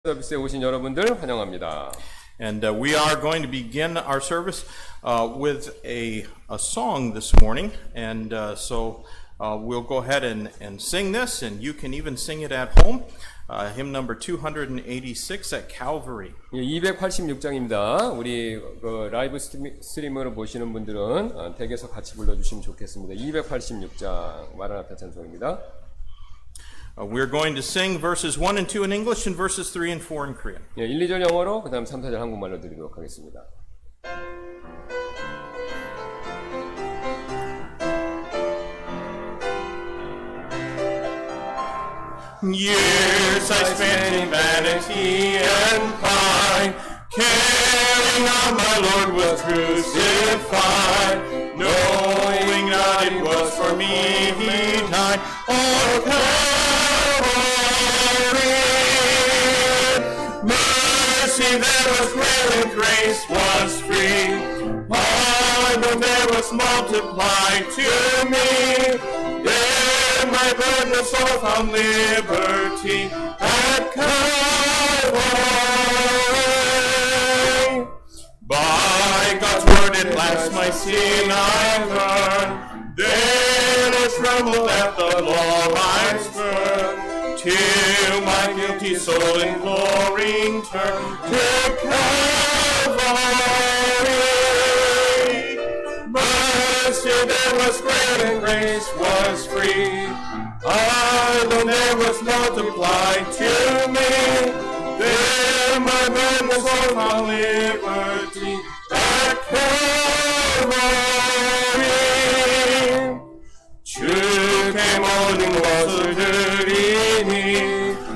서비스에 오신 여러분들 환영합니다. And we are going to begin our service with a song this morning. And so we'll go ahead and sing this, and you can even sing it at home. Hymn number 286 at Calvary. 286장입니다. 우리 라이브 스트리머로 보시는 분들은 댁에서 같이 불러주시면 좋겠습니다. 286장 마라나타 찬송입니다. We're going to sing verses 1 and 2 in English and verses 3 and 4 in Korean. 1, 2절 영어로 그 다음 3, 4절 한국말로 드리도록 하겠습니다. Years I spent in vanity and pride, caring not my Lord was crucified, knowing not it was for me he died. Oh, Calvary, mercy there was great and grace was free. Pardon there was multiplied to me. Then my burden soul found liberty at Calvary. By God's word at last my sin I learned. Then I trembled at the law I spurned. Till my guilty soul in glory turned to Calvary. Mercy there was great and grace was free. Pardon there was multiplied to me. Then my burden was all found liberty at Calvary. 주께 모든 것을 드리니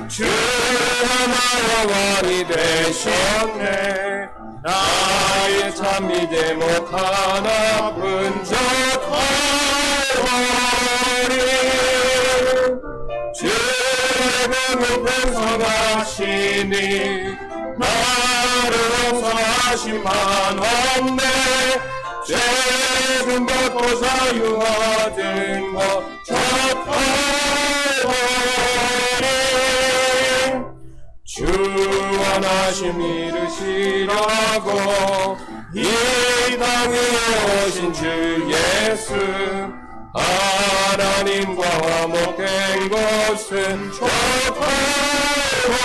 주 하나 영원히 되셨네. 나의 참 믿에 못한 아픈 저 칼바리 주의 병을 변성하시니 나를 용서하심만 없네. 죄금 받고 자유하된 것 저 칼바리 주 원하심 이루시라고 이 땅에 오신 주 예수 하나님과 화목된 것은 저 칼바리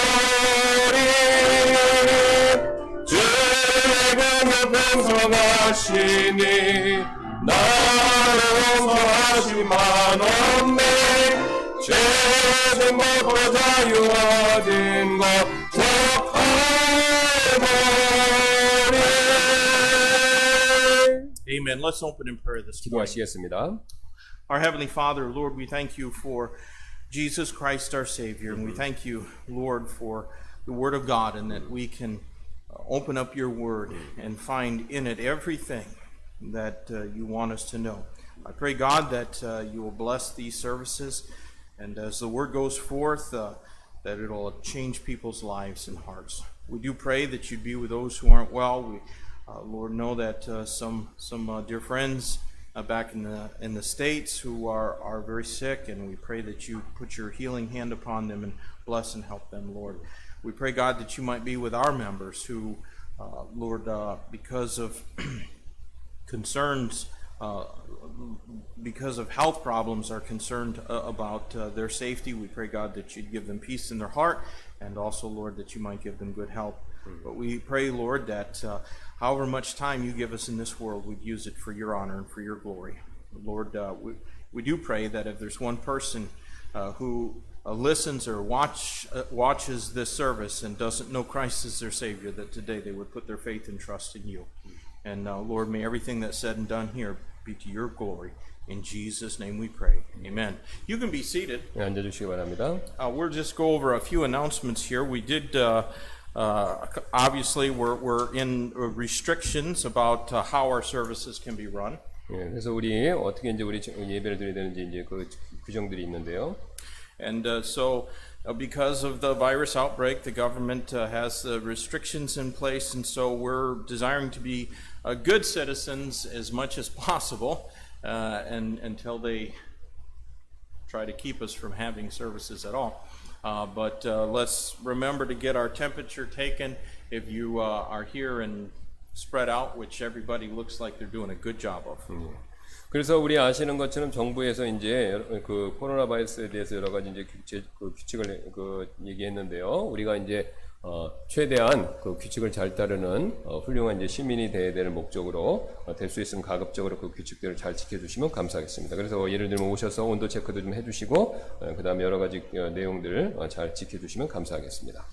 죄금을 변성하시니 나를 용서하시만 없네. 죄금 받고 자유하된 것 저 칼바리. Amen. Let's open in prayer this morning. 기도하시겠습니다. Our Heavenly Father, Lord, we thank you for Jesus Christ our Savior, and we thank you, Lord, for the Word of God, and that we can open up your Word and find in it everything that you want us to know. I pray, God, that you will bless these services, and as the Word goes forth, that it'll change people's lives and hearts. We do pray that you'd be with those who aren't well. We, Lord, know that some dear friends back in the States who are very sick, and we pray that you put your healing hand upon them and bless and help them, Lord. We pray, God, that you might be with our members who, Lord, because of concerns, because of health problems, are concerned about their safety. We pray, God, that you'd give them peace in their heart, and also, Lord, that you might give them good health. But we pray, Lord, that however much time you give us in this world, we'd use it for your honor and for your glory. Lord, we do pray that if there's one person who listens or watches this service and doesn't know Christ as their Savior, that today they would put their faith and trust in you. And Lord, may everything that's said and done here be to your glory. In Jesus' name we pray. Amen. You can be seated. 네, 앉아주시기 바랍니다. We'll just go over a few announcements here. We did, obviously, we're in restrictions about how our services can be run. 네, 그래서 우리 어떻게 이제 우리 예배를 드려야 되는지 이제 그 규정들이 있는데요. And so, because of the virus outbreak, the government has restrictions in place, and so we're desiring to be good citizens as much as possible, and until they try to keep us from having services at all. But let's remember to get our temperature taken if you are here and spread out, which everybody looks like they're doing a good job of. 그래서 우리 아시는 것처럼 정부에서 이제 그 코로나 바이러스에 대해서 여러 가지 이제 규칙을 얘기했는데요. 우리가 이제 최대한 그 규칙을 잘 따르는 훌륭한 이제 시민이 돼야 되는 목적으로 될 수 있으면 가급적으로 그 규칙들을 잘 지켜주시면 감사하겠습니다. 그래서 예를 들면 오셔서 온도 체크도 좀 해주시고 그 다음에 여러 가지 내용들을 잘 지켜주시면 감사하겠습니다.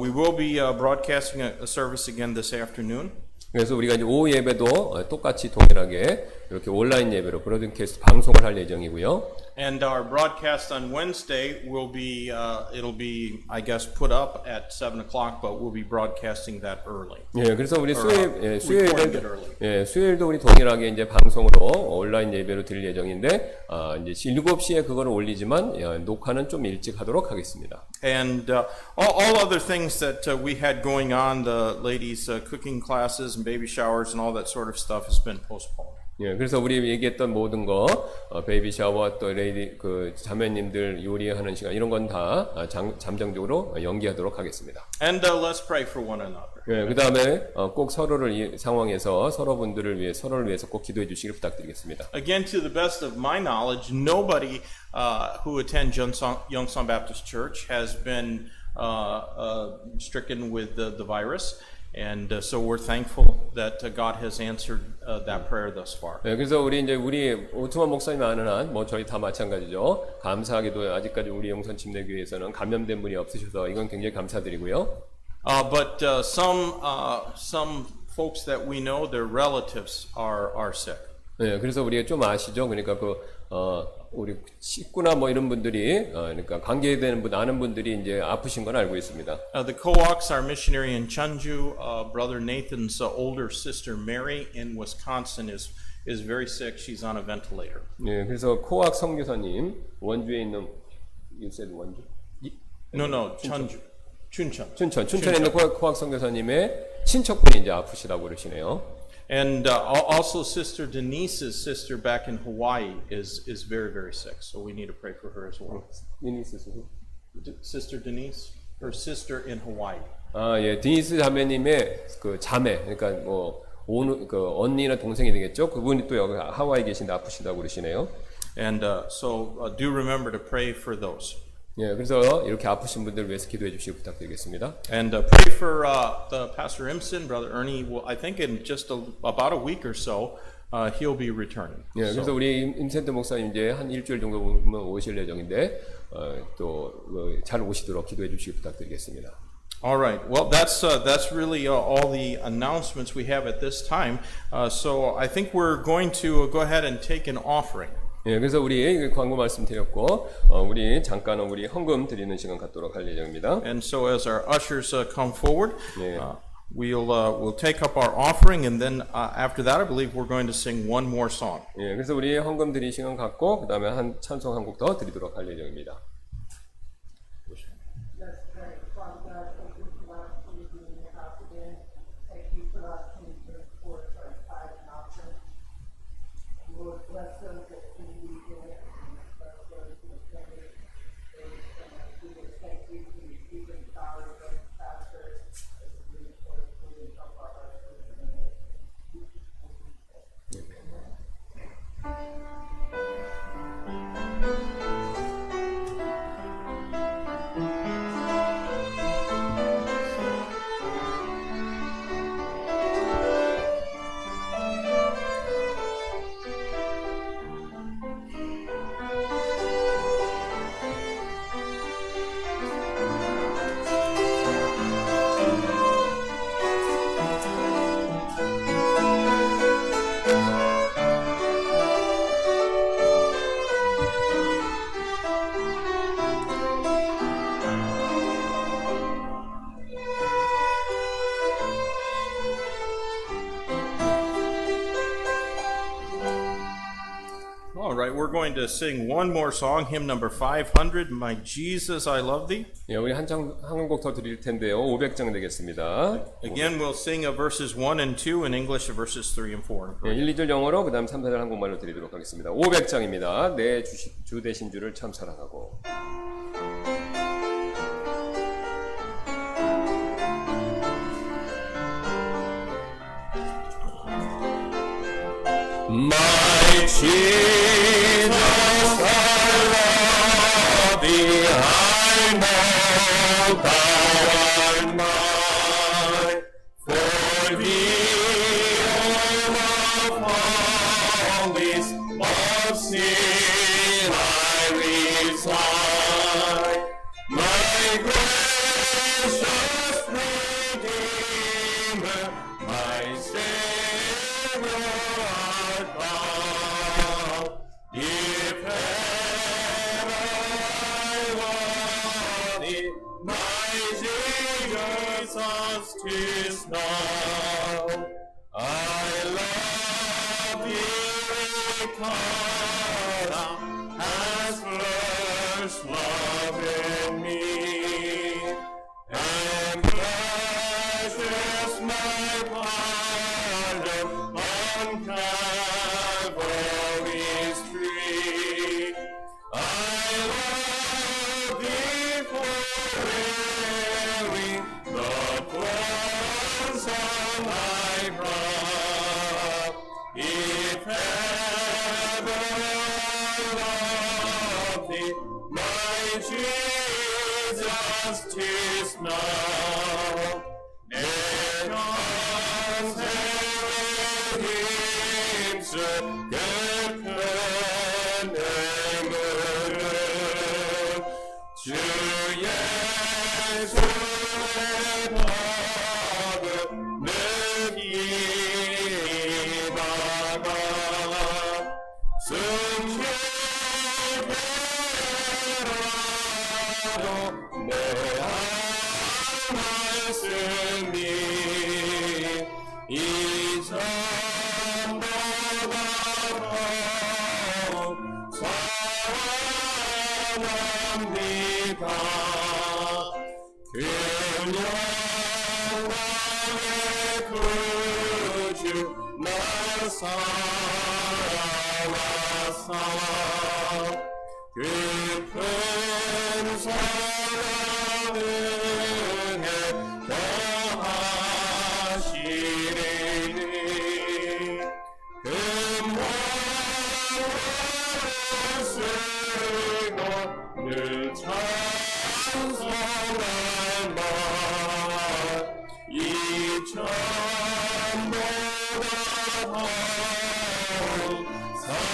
We will be broadcasting a service again this afternoon. 그래서 우리가 이제 오후 예배도 똑같이 동일하게 이렇게 온라인 예배로 브로드캐스트 방송을 할 예정이고요. And our broadcast on Wednesday will be, it'll be, I guess, put up at 7 o'clock, but we'll be broadcasting that early. 예, 그래서 우리 recording it early. 수요일도 우리 동일하게 이제 방송으로 온라인 예배로 드릴 예정인데, 이제 7시에 그거를 올리지만, 녹화는 좀 일찍 하도록 하겠습니다. And all other things that we had going on, the ladies' cooking classes and baby showers and all that sort of stuff has been postponed. 예, 그래서 우리 얘기했던 모든 거, 베이비 샤워, 또 레이디, 자매님들 요리하는 시간, 이런 건 다 잠정적으로 연기하도록 하겠습니다. And let's pray for one another. 예, 그 다음에 꼭 서로를 이 상황에서 서로를 위해서 꼭 기도해 주시길 부탁드리겠습니다. Again, to the best of my knowledge, nobody who attends Youngsan Baptist Church has been stricken with the virus. And so we're thankful that God has answered that prayer thus far. 네, 그래서 우리 오트만 목사님 아는 한, 저희 다 마찬가지죠. 감사하게도 아직까지 우리 영선 침례교회에서는 감염된 분이 없으셔서 이건 굉장히 감사드리고요. But some folks that we know, their relatives are sick. 네, 그래서 우리가 좀 아시죠? 그러니까 우리 식구나 이런 분들이, 그러니까 관계되는 아는 분들이 이제 아프신 건 알고 있습니다. The Coax, our missionary in Chunju, Brother Nathan's older sister Mary in Wisconsin is very sick. She's on a ventilator. 네, 그래서 코악 선교사님 원주에 있는 you said 원주? No, Chunju. 춘천에 있는 코악 선교사님의 친척분이 이제 아프시다고 그러시네요. And also Sister Denise's sister back in Hawaii is very, very sick. So we need to pray for her as well. Sister Denise, her sister in Hawaii. 예, 디니스 자매님의 그 자매, 그러니까 언니나 동생이 되겠죠. 그분이 또 여기 하와이에 계신데 아프시다고 그러시네요. And so do remember to pray for those. 예, 그래서 이렇게 아프신 분들 위해서 기도해 주시기 부탁드리겠습니다. And pray for the Pastor Imson, Brother Ernie. Will, I think in just about a week or so, he'll be returning. 예, 그래서 우리 임센트 목사님 이제 한 일주일 정도 오실 예정인데 또 잘 오시도록 기도해 주시기 부탁드리겠습니다. All right. Well, that's really all the announcements we have at this time. So I think we're going to go ahead and take an offering. 예, 그래서 우리 광고 말씀드렸고, 우리 잠깐은 우리 헌금 드리는 시간 갖도록 할 예정입니다. And so as our ushers come forward, 예. we'll take up our offering, and then after that, I believe we're going to sing one more song. 예, 그래서 우리 헌금 드리는 시간 갖고, 그 다음에 한 찬송 한 곡 더 드리도록 할 예정입니다. All right, we're going to sing one more song, hymn number 500, My Jesus, I Love Thee. 예, 우리 한 곡 더 드릴 텐데요. 500장 되겠습니다. Again, we'll sing verses 1 and 2 in English, verses 3 and 4 in 예, Korean. 1, 2절 영어로, 그 다음 3, 4절 한국말로 드리도록 하겠습니다. 500장입니다. 내 주 되신 주를 참 사랑하고. My Jesus, I love thee, I know thou art mine. For thee, all of this of sin I resign. My gracious Redeemer, my Savior art thou. If ever I love thee, my Jesus, 'tis now. I love thee because thou hast first loved me. And precious my pardon on Calvary's tree. I love thee for bearing the cross on thy brow. If ever I love thee, my Jesus, 'tis now. Let us have him 주 예수의 받은 기다가 승리하러 내 말씀이 이 산보다 더 사랑합니다. 그 영광의 구주 나 사랑하사 깊은 사랑에 더하시리니 금화를 쓰고 늘 찬송할 말 이 천보다 더 사랑합니다.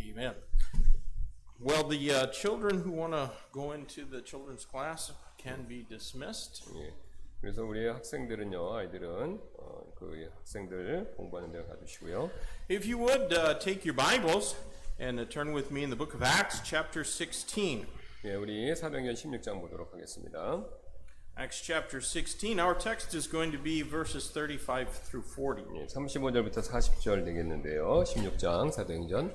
Amen. Well, the children who want to go into the children's class can be dismissed. 예. 그래서 우리 학생들은요, 아이들은 그 학생들 공부하는 데를 가주시고요. If you would take your Bibles and turn with me in the book of Acts, chapter 16. 예, 우리 사도행전 16장 보도록 하겠습니다. Acts chapter 16. Our text is going to be verses 35 through 40. 예, 35절부터 40절 되겠는데요. 16장 사도행전.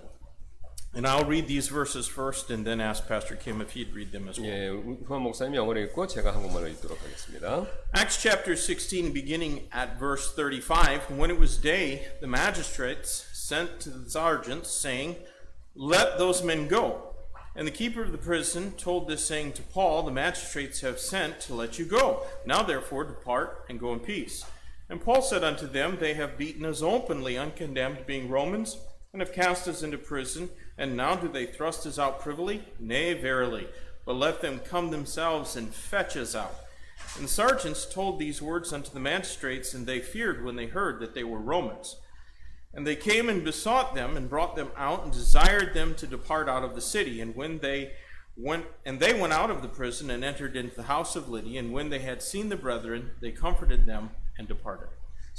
And I'll read these verses first and then ask Pastor Kim if he'd read them as well. 예, 후한 목사님이 영어로 읽고 제가 한국말로 읽도록 하겠습니다. Acts chapter 16, beginning at verse 35. When it was day, the magistrates sent to the sergeants, saying, "Let those men go." And the keeper of the prison told this saying to Paul, "The magistrates have sent to let you go. Now therefore depart and go in peace." And Paul said unto them, "They have beaten us openly, uncondemned, being Romans, and have cast us into prison. And now do they thrust us out privily? Nay, verily. But let them come themselves and fetch us out." And the sergeants told these words unto the magistrates, and they feared when they heard that they were Romans. And they came and besought them, and brought them out, and desired them to depart out of the city. And they went out of the prison, and entered into the house of Lydia. And when they had seen the brethren, they comforted them, and departed.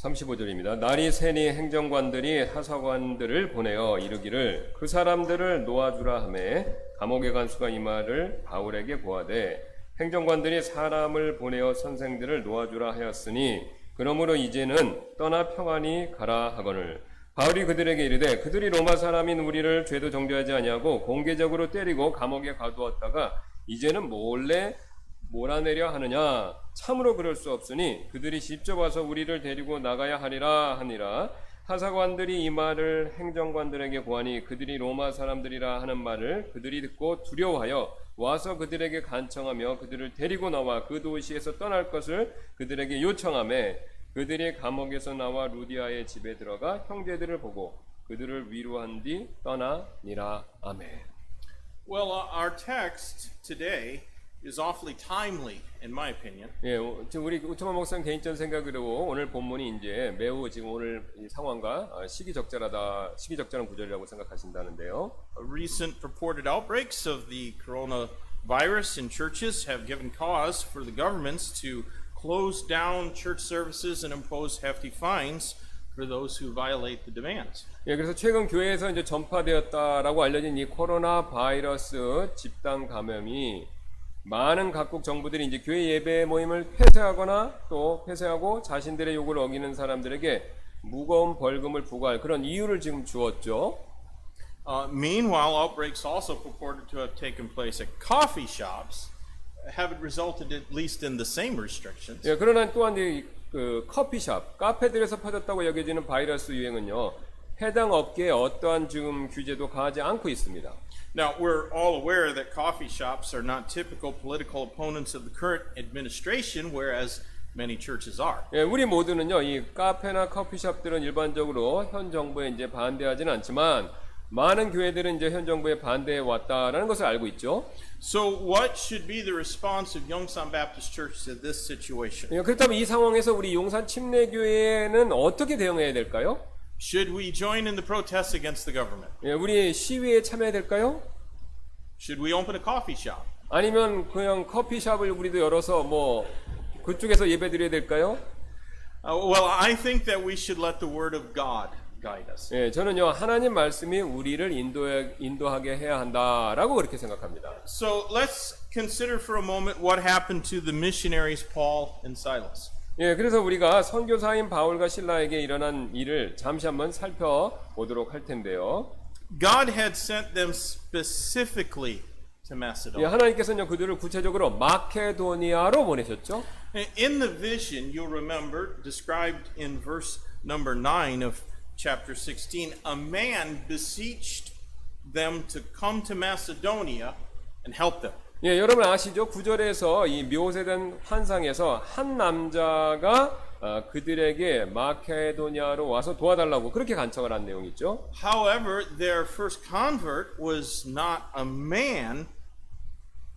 35절입니다. 날이 새니 행정관들이 하사관들을 보내어 이르기를 그 사람들을 놓아주라 하매 감옥에 간 수가 이 말을 바울에게 고하되 행정관들이 사람을 보내어 선생들을 놓아주라 하였으니 그러므로 이제는 떠나 평안히 가라 하거늘 바울이 그들에게 이르되 그들이 로마 사람인 우리를 죄도 정죄하지 아니하고 공개적으로 때리고 감옥에 가두었다가 이제는 몰래 몰아내려 하느냐 참으로 그럴 수 없으니 그들이 직접 와서 우리를 데리고 나가야 하리라 하니라 하사관들이 이 말을 행정관들에게 고하니 그들이 로마 사람들이라 하는 말을 그들이 듣고 두려워하여 와서 그들에게 간청하며 그들을 데리고 나와 그 도시에서 떠날 것을 그들에게 요청하며 그들이 감옥에서 나와 루디아의 집에 들어가 형제들을 보고 그들을 위로한 뒤 떠나니라. 아멘. Well, our text today is awfully timely, in my opinion. 예, 지금 우리 우트만 목사님 개인적인 생각으로 오늘 본문이 이제 매우 지금 오늘 이 상황과 시기적절한 구절이라고 생각하신다는데요. Recent purported outbreaks of the coronavirus in churches have given cause for the governments to close down church services and impose hefty fines for those who violate the demands. 예, 그래서 최근 교회에서 이제 전파되었다라고 알려진 이 코로나 바이러스 집단 감염이 많은 각국 정부들이 이제 교회 예배 모임을 폐쇄하거나 또 폐쇄하고 자신들의 요구를 어기는 사람들에게 무거운 벌금을 부과할 그런 이유를 지금 주었죠. Meanwhile, outbreaks also purported to have taken place at coffee shops haven't resulted at least in the same restrictions. 예, 그러나 또한 그 커피숍, 카페들에서 퍼졌다고 여겨지는 바이러스 유행은요, 해당 업계에 어떠한 지금 규제도 가하지 않고 있습니다. Now, we're all aware that coffee shops are not typical political opponents of the current administration, whereas many churches are. 예, 우리 모두는요, 이 카페나 커피숍들은 일반적으로 현 정부에 이제 반대하지는 않지만 많은 교회들은 이제 현 정부에 반대해 왔다라는 것을 알고 있죠. So, what should be the response of Yongsan Baptist Church to this situation? 예, 그렇다면 이 상황에서 우리 용산 침례교회는 어떻게 대응해야 될까요? Should we join in the protests against the government? 예, 우리 시위에 참여해야 될까요? Should we open a coffee shop? 아니면 그냥 커피숍을 우리도 열어서 뭐 그쪽에서 예배드려야 될까요? Well, I think that we should let the Word of God guide us. 예, 저는요 하나님 말씀이 우리를 인도하게 해야 한다라고 그렇게 생각합니다. So let's consider for a moment what happened to the missionaries Paul and Silas. 예, 그래서 우리가 선교사인 바울과 실라에게 일어난 일을 잠시 한번 살펴보도록 할 텐데요. God had sent them specifically to 예, Macedonia. 하나님께서는 그들을 구체적으로 마케도니아로 보내셨죠. In the vision, you'll remember, described in verse number 9 of chapter 16, a man beseeched them to come to Macedonia and help them. 예, 여러분 아시죠? 9절에서 이 묘사된 환상에서 한 남자가 그들에게 마케도니아로 와서 도와달라고 그렇게 간청을 한 내용이 있죠. However, their first convert was not a man.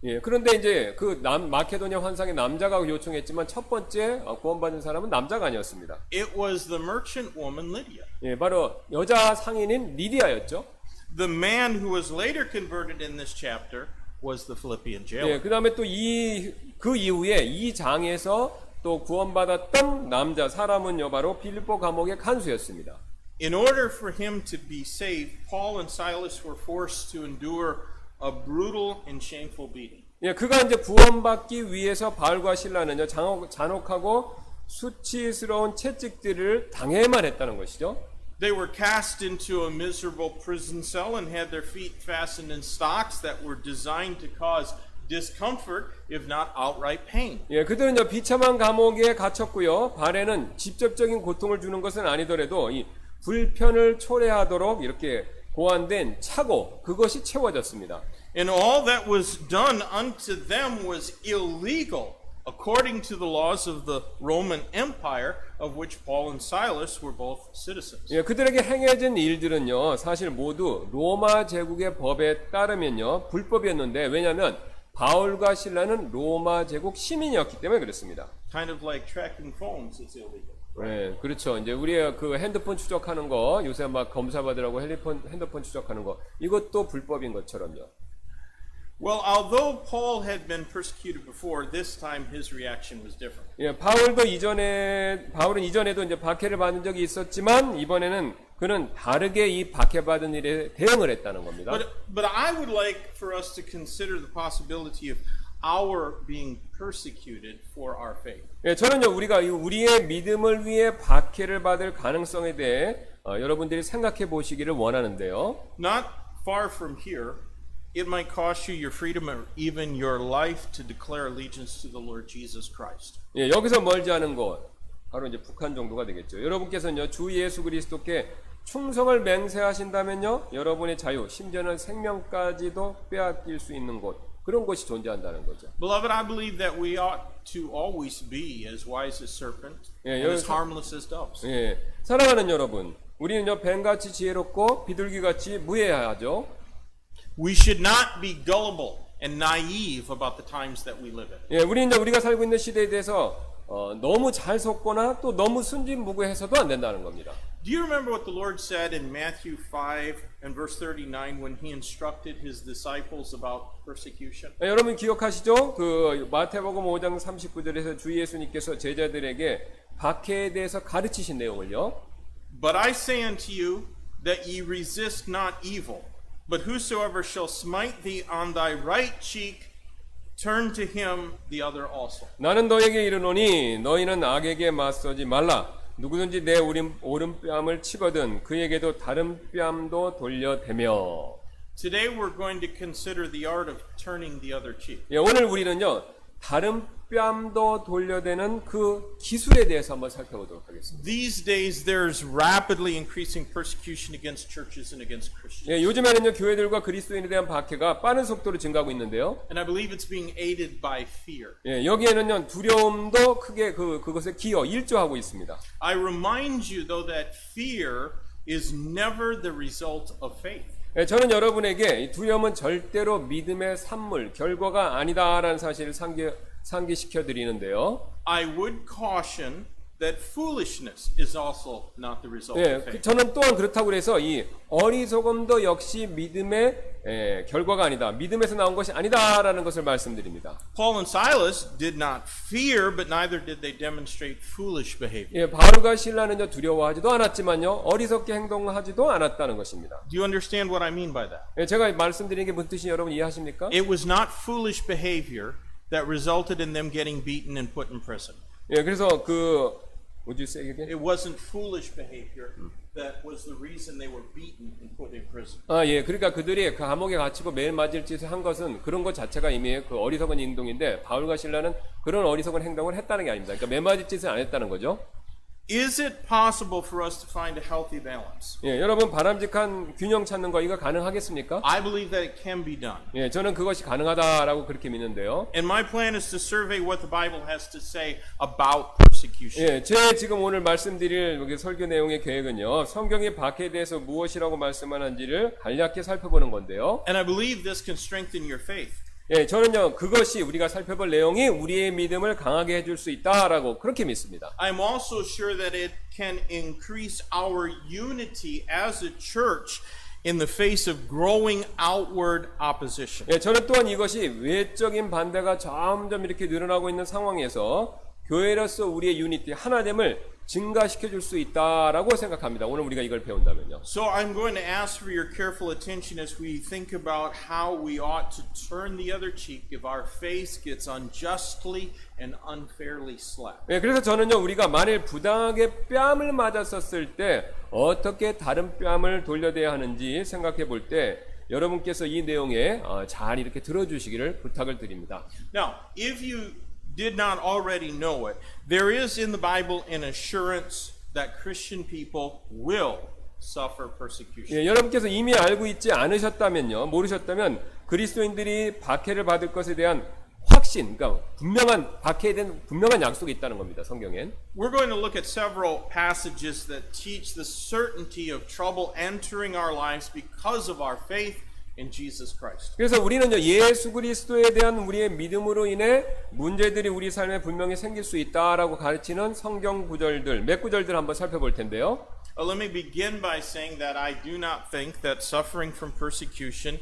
예, 그런데 이제 그 마케도니아 환상의 남자가 요청했지만 첫 번째 구원받은 사람은 남자가 아니었습니다. It was the merchant woman Lydia. 예, 바로 여자 상인인 리디아였죠. The man who was later converted in this chapter was the Philippian jailer. 예, 그 다음에 또 그 이후에 이 장에서 또 구원받았던 남자 사람은요 바로 빌립보 감옥의 간수였습니다. In order for him to be saved, Paul and Silas were forced to endure a brutal and shameful beating. 예, 그가 이제 구원받기 위해서 바울과 실라는요 잔혹하고 수치스러운 채찍들을 당해야만 했다는 것이죠. They were cast into a miserable prison cell and had their feet fastened in stocks that were designed to cause discomfort, if not outright pain. 예, 그들은요 비참한 감옥에 갇혔고요. 발에는 직접적인 고통을 주는 것은 아니더라도 이 불편을 초래하도록 이렇게 고안된 차고 그것이 채워졌습니다. And all that was done unto them was illegal, according to the laws of the Roman Empire, of which Paul and Silas were both citizens. 예, 그들에게 행해진 일들은요 사실 모두 로마 제국의 법에 따르면요 불법이었는데 왜냐하면 바울과 실라는 로마 제국 시민이었기 때문에 그렇습니다. Kind of like tracking phones is illegal. 네, 그렇죠. 이제 우리의 그 핸드폰 추적하는 거, 요새 막 검사받으라고 핸드폰 추적하는 거, 이것도 불법인 것처럼요. Well, although Paul had been persecuted before, this time his reaction was different. 예, 바울은 이전에도 이제 박해를 받은 적이 있었지만 이번에는 그는 다르게 이 박해받은 일에 대응을 했다는 겁니다. But I would like for us to consider the possibility of our being persecuted for our faith. 예, 저는요 우리가 우리의 믿음을 위해 박해를 받을 가능성에 대해 여러분들이 생각해 보시기를 원하는데요. Not far from here, it might cost you your freedom or even your life to declare allegiance to the Lord Jesus Christ. 예, 여기서 멀지 않은 곳, 바로 이제 북한 정도가 되겠죠. 여러분께서는요, 주 예수 그리스도께 충성을 맹세하신다면요, 여러분의 자유, 심지어는 생명까지도 빼앗길 수 있는 곳, 그런 곳이 존재한다는 거죠. Beloved, I believe that we ought to always be as wise as serpents 예, and as 여기서- harmless as doves. 예, 사랑하는 여러분, 우리는요, 뱀같이 지혜롭고 비둘기같이 무해야하죠. We should not be gullible and naive about the times that we live in. 예, 우리가 살고 있는 시대에 대해서 너무 잘 속거나 또 너무 순진무구해서도 안 된다는 겁니다. Do you remember what the Lord said in Matthew 5 and verse 39 when he instructed his disciples about persecution? 예, 여러분 기억하시죠? 그 마태복음 5장 39절에서 주 예수님께서 제자들에게 박해에 대해서 가르치신 내용을요. But I say unto you that ye resist not evil, but whosoever shall smite thee on thy right cheek, turn to him the other also. 나는 너에게 이르노니 너희는 악에게 맞서지 말라. 누구든지 내 오른뺨을 치거든 그에게도 다른 뺨도 돌려대며. Today we're going to consider the art of turning the other cheek. 예, 오늘 우리는요, 다른 뺨도 돌려대는 그 기술에 대해서 한번 살펴보도록 하겠습니다. These days there's rapidly increasing persecution against churches and against Christians. 예, 요즘에는요, 교회들과 그리스도인에 대한 박해가 빠른 속도로 증가하고 있는데요. And I believe it's being aided by fear. 예, 여기에는요, 두려움도 크게 그것에 일조하고 있습니다. I remind you though that fear is never the result of faith. 예, 저는 여러분에게 이 두려움은 절대로 믿음의 산물, 결과가 아니다라는 사실을 상기시켜 드리는데요. I would caution that foolishness is also not the result 예, of faith. 저는 또한 그렇다고 그래서 이 어리석음도 역시 믿음의 결과가 아니다. 믿음에서 나온 것이 아니다라는 것을 말씀드립니다. Paul and Silas did not fear, but neither did they demonstrate foolish behavior. 예, 바울과 신라는요, 두려워하지도 않았지만요, 어리석게 행동하지도 않았다는 것입니다. Do you understand what I mean by that? 예, 제가 말씀드리는 게 무슨 뜻인지 여러분 이해하십니까? It was not foolish behavior that resulted in them getting beaten and put in prison. 예, 그래서 would you say again? It wasn't foolish behavior that was the reason they were beaten and put in prison. 아, 예. 그러니까 그들이 그 감옥에 갇히고 매일 맞을 짓을 한 것은 그런 것 자체가 이미 그 어리석은 행동인데 바울과 실라는 그런 어리석은 행동을 했다는 게 아닙니다. 그러니까 매 맞을 짓을 안 했다는 거죠. Is it possible for us to find a healthy balance? 예, 여러분 바람직한 균형 찾는 거 이거 가능하겠습니까? I believe that it can be done. 예, 저는 그것이 가능하다라고 그렇게 믿는데요. And my plan is to survey what the Bible has to say about persecution. 예, 제 지금 오늘 말씀드릴 여기 설교 내용의 계획은요. 성경의 박해에 대해서 무엇이라고 말씀하는지를 간략히 살펴보는 건데요. And I believe this can strengthen your faith. 예, 저는요. 그것이 우리가 살펴볼 내용이 우리의 믿음을 강하게 해줄 수 있다라고 그렇게 믿습니다. I'm also sure that it can increase our unity as a church in the face of growing outward opposition. 예, 저는 또한 이것이 외적인 반대가 점점 이렇게 늘어나고 있는 상황에서 교회로서 우리의 유니티, 하나됨을 증가시켜 줄 수 있다라고 생각합니다. 오늘 우리가 이걸 배운다면요. So I'm going to ask for your careful attention as we think about how we ought to turn the other cheek if our face gets unjustly and unfairly slapped. 예, 그래서 저는요, 우리가 만일 부당하게 뺨을 맞았었을 때 어떻게 다른 뺨을 돌려대야 하는지 생각해 볼 때 여러분께서 이 내용에 잘 이렇게 들어주시기를 부탁을 드립니다. Now, if you did not already know it, there is in the Bible an assurance that Christian people will suffer persecution. 예, 여러분께서 이미 알고 있지 않으셨다면요, 모르셨다면 그리스도인들이 박해를 받을 것에 대한 확신, 그러니까 분명한 박해에 대한 분명한 약속이 있다는 겁니다. 성경엔. We're going to look at several passages that teach the certainty of trouble entering our lives because of our faith in Jesus Christ. 그래서 우리는요, 예수 그리스도에 대한 우리의 믿음으로 인해 문제들이 우리 삶에 분명히 생길 수 있다라고 가르치는 성경 구절들, 몇 구절들 한번 살펴볼 텐데요. Let me begin by saying that I do not think that suffering from persecution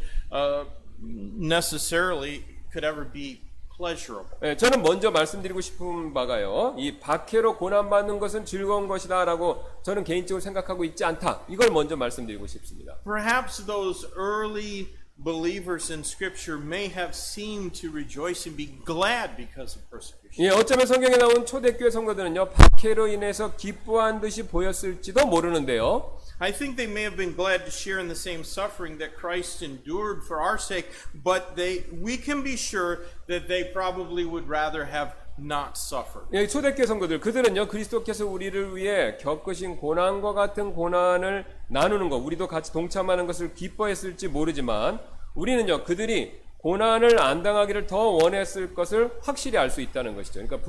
necessarily could ever be pleasurable. 예, 저는 먼저 말씀드리고 싶은 바가요, 이 박해로 고난받는 것은 즐거운 것이다라고 저는 개인적으로 생각하고 있지 않다. 이걸 먼저 말씀드리고 싶습니다. Perhaps those early believers in Scripture may have seemed to rejoice and be glad because of persecution. 예, 어쩌면 성경에 나온 초대교회 성도들은요, 박해로 인해서 기뻐한 듯이 보였을지도 모르는데요. I think they may have been glad to share in the same suffering that Christ endured for our sake, but we can be sure that they probably would rather have not suffer. 예, 초대교회 성도들 그들은요 그리스도께서 우리를 위해 겪으신 고난과 같은 고난을 나누는 것, 우리도 같이 동참하는 것을 기뻐했을지 모르지만 우리는요 그들이 고난을 안 당하기를 더 원했을 것을 확실히 알 수 있다는 것이죠. 그러니까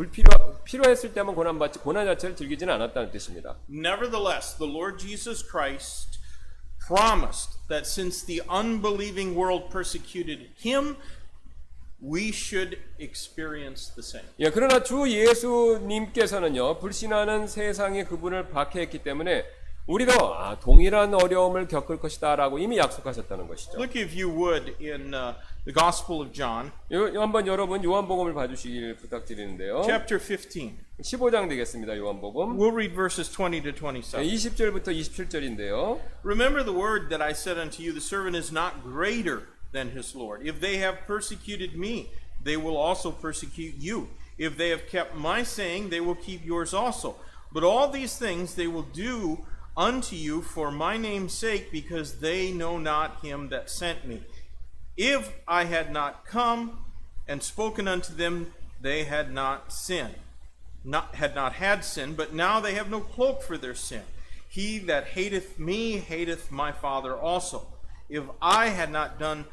필요했을 때만 고난받지 고난 자체를 즐기지는 않았다는 뜻입니다. Nevertheless, the Lord Jesus Christ promised that since the unbelieving world persecuted him, we should experience the same. 예, 그러나 주 예수님께서는요 불신하는 세상이 그분을 박해했기 때문에 우리도 동일한 어려움을 겪을 것이다라고 이미 약속하셨다는 것이죠. Look if you would in the Gospel of John, 한번 여러분 요한복음을 봐주시길 부탁드리는데요. chapter 15. 15장 되겠습니다. 요한복음. We'll read verses 20 to 27. 20절부터 27절인데요. Remember the word that I said unto you, the servant is not greater than his Lord. If they have persecuted me, they will also persecute you. If they have kept my saying, they will keep yours also. But all these things they will do unto you for my name's sake, because they know not him that sent me. If I had not come and spoken unto them, they had not sinned, had not had sin, but now they have no cloak for their sin. He that hateth me hateth my Father also. If I had not done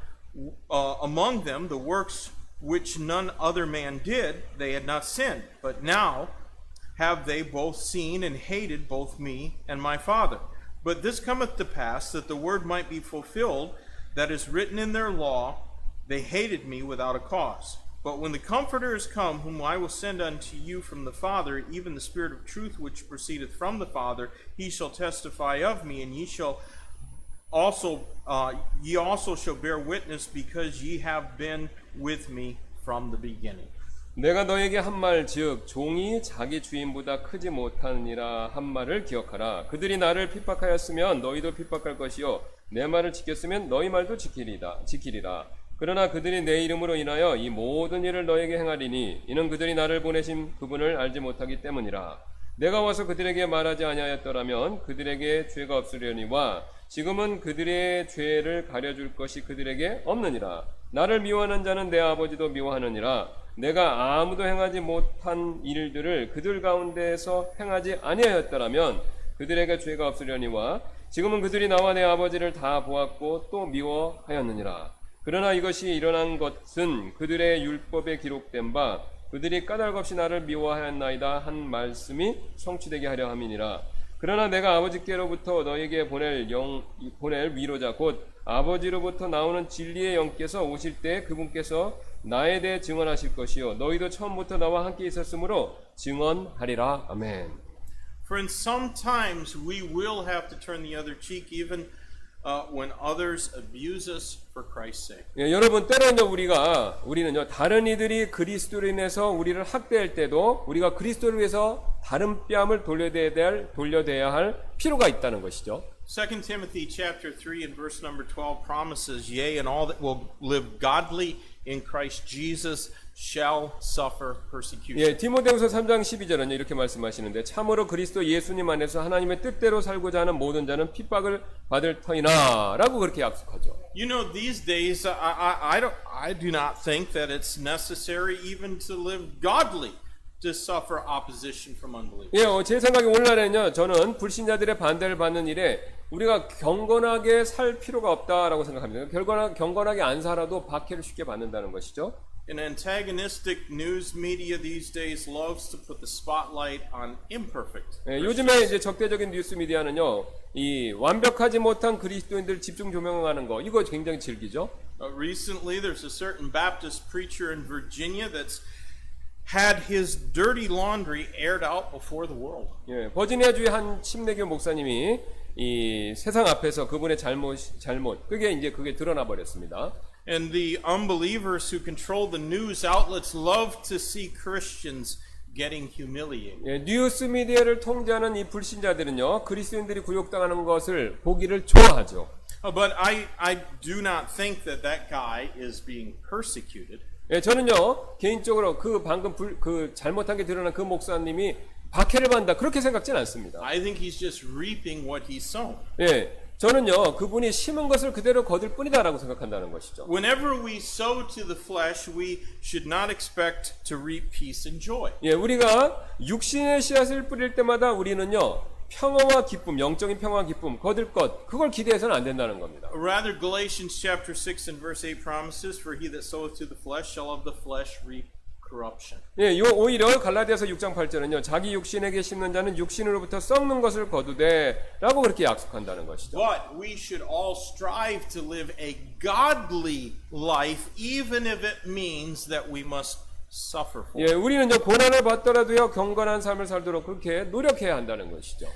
among them the works which none other man did, they had not sinned. But now have they both seen and hated both me and my Father. But this cometh to pass, that the word might be fulfilled, that is written in their law, they hated me without a cause. But when the Comforter is come, whom I will send unto you from the Father, even the Spirit of truth which proceedeth from the Father, he shall testify of me, and ye also shall bear witness, because ye have been with me from the beginning. 내가 너에게 한 말 즉 종이 자기 주인보다 크지 못하느니라 한 말을 기억하라. 그들이 나를 핍박하였으면 너희도 핍박할 것이요 내 말을 지켰으면 너희 말도 지키리라. 그러나 그들이 내 이름으로 인하여 이 모든 일을 너에게 행하리니 이는 그들이 나를 보내신 그분을 알지 못하기 때문이라. 내가 와서 그들에게 말하지 아니하였더라면 그들에게 죄가 없으려니와 지금은 그들의 죄를 가려줄 것이 그들에게 없느니라. 나를 미워하는 자는 내 아버지도 미워하느니라. 내가 아무도 행하지 못한 일들을 그들 가운데에서 행하지 아니하였더라면 그들에게 죄가 없으려니와 지금은 그들이 나와 내 아버지를 다 보았고 또 미워하였느니라. 그러나 이것이 일어난 것은 그들의 율법에 기록된 바 그들이 까닭없이 나를 미워하였나이다 한 말씀이 성취되게 하려 함이니라. 그러나 내가 아버지께로부터 너에게 보낼 위로자 곧 아버지로부터 나오는 진리의 영께서 오실 때 그분께서 나에 대해 증언하실 것이요 너희도 처음부터 나와 함께 있었으므로 증언하리라. 아멘. Friends, sometimes we will have to turn the other cheek even when others abuse us for Christ's sake. 예, 여러분 때로는요 우리는요 다른 이들이 그리스도로 인해서 우리를 학대할 때도 우리가 그리스도를 위해서 다른 뺨을 돌려대야 할 필요가 있다는 것이죠. 2 Timothy chapter 3 and verse number 12 promises, yea, and all that will live godly in Christ Jesus shall suffer persecution. 예, 디모데후서 3장 12절은 이렇게 말씀하시는데 참으로 그리스도 예수님 안에서 하나님의 뜻대로 살고자 하는 모든 자는 핍박을 받을 터이나라고 그렇게 약속하죠. You know, these days I do not think that it's necessary even to live godly to suffer opposition from unbelievers. 예, 제 생각에 오늘날에는요, 저는 불신자들의 반대를 받는 일에 우리가 경건하게 살 필요가 없다라고 생각합니다. 경건하게 안 살아도 박해를 쉽게 받는다는 것이죠. An antagonistic news media these days loves to put the spotlight on imperfect. 예, 요즘에 이제 적대적인 뉴스 미디어는요, 이 완벽하지 못한 그리스도인들 집중 조명하는 거 이거 굉장히 즐기죠. Recently, there's a certain Baptist preacher in Virginia that's had his dirty laundry aired out before the world. 예, 버지니아주의 한 침례교 목사님이 이 세상 앞에서 그분의 잘못 그게 드러나 버렸습니다. And the unbelievers who control the news outlets love to see Christians getting humiliated. 예, 뉴스 미디어를 통제하는 이 불신자들은요, 그리스도인들이 굴욕당하는 것을 보기를 좋아하죠. But I do not think that guy is being persecuted. 예, 저는요 개인적으로 방금 잘못한 게 드러난 그 목사님이 박해를 받는다 그렇게 생각지는 않습니다. I think he's just reaping what he's sown. 예, 저는요, 그분이 심은 것을 그대로 거둘 뿐이다라고 생각한다는 것이죠. Whenever we sow to the flesh, we should not expect to reap peace and joy. 예, 우리가 육신의 씨앗을 뿌릴 때마다 우리는요, 평화와 기쁨, 영적인 평화와 기쁨, 거둘 것, 그걸 기대해서는 안 된다는 겁니다. Rather, Galatians chapter 6 and verse 8 promises, For he that soweth to the flesh shall of the flesh reap corruption. 예, 오히려 갈라디아서 6장 8절은요, 자기 육신에게 심는 자는 육신으로부터 썩는 것을 거두되,라고 그렇게 약속한다는 것이죠. But we should all strive to live a godly life, even if it means that we must suffer for it. 예, 우리는요, 고난을 받더라도요, 경건한 삶을 살도록 그렇게 노력해야 한다는 것이죠.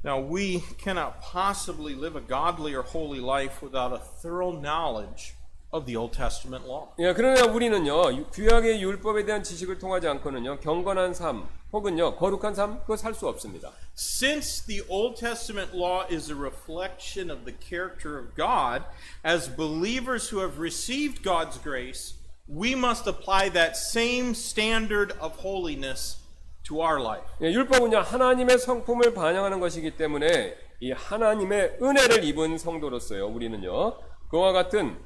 Now, we cannot possibly live a godly or holy life without a thorough knowledge of the Old Testament law. 예, 그러나 우리는요, 구약의 율법에 대한 지식을 통하지 않고는요, 경건한 삶, 혹은요, 거룩한 삶, 그거 살 수 없습니다. Since the Old Testament law is a reflection of the character of God, as believers who have received God's grace, we must apply that same standard of holiness to our life. 예, 율법은요, 하나님의 성품을 반영하는 것이기 때문에 이 하나님의 은혜를 입은 성도로서요, 우리는요, 그와 같은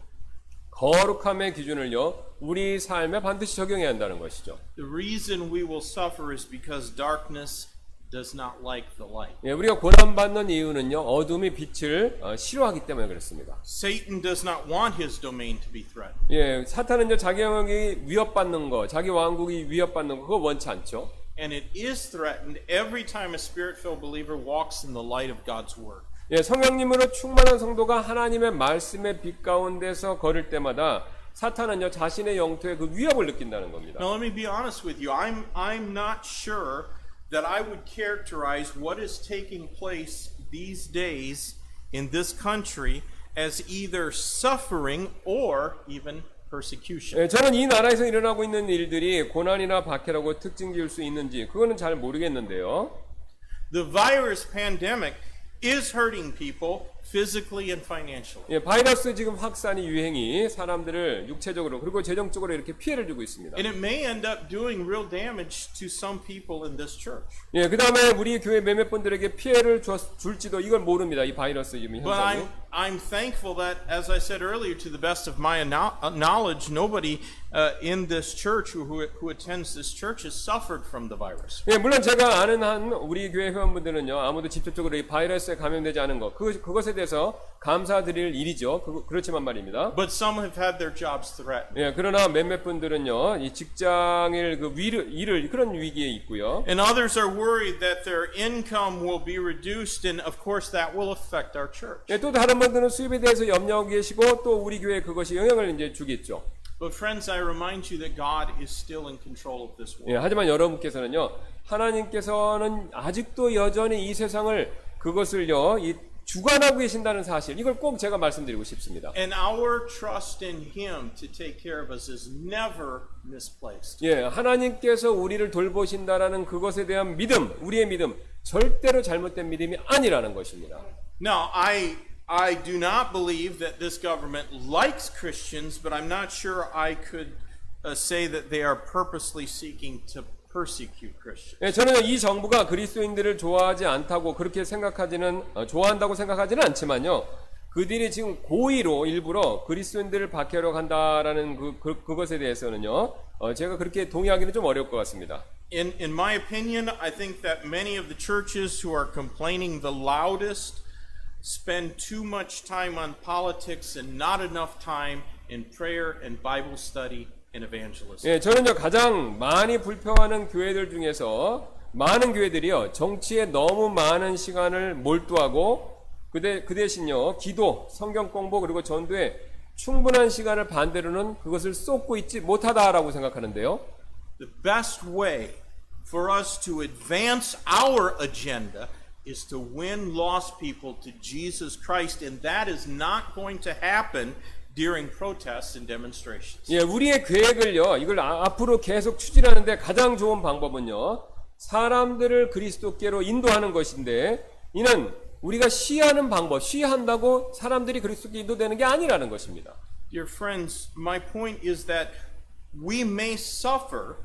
거룩함의 기준을요, 우리 삶에 반드시 적용해야 한다는 것이죠. The reason we will suffer is because darkness does not like the light. 예, 우리가 고난받는 이유는요, 어둠이 빛을 싫어하기 때문에 그렇습니다. Satan does not want his domain to be threatened. 예, 사탄은요, 자기 영역이 위협받는 거, 자기 왕국이 위협받는 거, 그거 원치 않죠. And it is threatened every time a spirit-filled believer walks in the light of God's word. 예, 성령님으로 충만한 성도가 하나님의 말씀의 빛 가운데서 걸을 때마다 사탄은요, 자신의 영토에 그 위협을 느낀다는 겁니다. Now let me be honest with you. I'm not sure that I would characterize what is taking place these days in this country as either suffering or even persecution. 예, 저는 이 나라에서 일어나고 있는 일들이 고난이나 박해라고 특징 지을 수 있는지 그거는 잘 모르겠는데요. The virus pandemic is hurting people physically and financially. 예, 바이러스 지금 확산이 유행이 사람들을 육체적으로 그리고 재정적으로 이렇게 피해를 주고 있습니다. And it may end up doing real damage to some people in this church. 예, 그 다음에 우리 교회 몇몇 분들에게 피해를 줄지도 이걸 모릅니다. 이 바이러스 지금 But 현상이. I'm thankful that, as I said earlier, to the best of my knowledge, nobody in this church who attends this church has suffered from the virus. 예, 물론 제가 아는 한 우리 교회 회원분들은요, 아무도 직접적으로 이 바이러스에 감염되지 않은 것, 그것에 대해서 감사드릴 일이죠. 그렇지만 말입니다. But some have had their jobs threatened. 예, 그러나 몇몇 분들은요, 이 직장을 잃을 그런 위기에 있고요. And others are worried that their income will be reduced, and of course that will affect our church. 예, 또 다른 분들은 수입에 대해서 염려하고 계시고 또 우리 교회에 그것이 영향을 이제 주겠죠. But friends, I remind you that God is still in control of this world. 예, 하지만 여러분께서는요, 하나님께서는 아직도 여전히 이 세상을 그것을요, 이 주관하고 계신다는 사실, 이걸 꼭 제가 말씀드리고 싶습니다. And our trust in Him to take care of us is never misplaced. 예, 하나님께서 우리를 돌보신다라는 그것에 대한 믿음, 우리의 믿음, 절대로 잘못된 믿음이 아니라는 것입니다. Now, I do not believe that this government likes Christians, but I'm not sure I could say that they are purposely seeking to persecute Christians. 예, 저는 이 정부가 그리스도인들을 좋아하지 않다고 그렇게 좋아한다고 생각하지는 않지만요. 그들이 지금 고의로 일부러 그리스도인들을 박해하려 한다라는 그것에 대해서는요. 제가 그렇게 동의하기는 좀 어려울 것 같습니다. In my opinion, I think that many of the churches who are complaining the loudest spend too much time on politics and not enough time in prayer and Bible study and evangelism. 예, 저는요 가장 많이 불평하는 교회들 중에서 많은 교회들이요 정치에 너무 많은 시간을 몰두하고 그 대신요 기도, 성경 공부 그리고 전도에 충분한 시간을 반대로는 그것을 쏟고 있지 못하다라고 생각하는데요. The best way for us to advance our agenda is to win lost people to Jesus Christ, and that is not going to happen during protests and demonstrations. 예, 우리의 계획을요, 이걸 앞으로 계속 추진하는데 가장 좋은 방법은요, 사람들을 그리스도께로 인도하는 것인데, 이는 우리가 시위하는 방법, 시위한다고 사람들이 그리스도께 인도되는 게 아니라는 것입니다. Dear friends, my point is that we may suffer,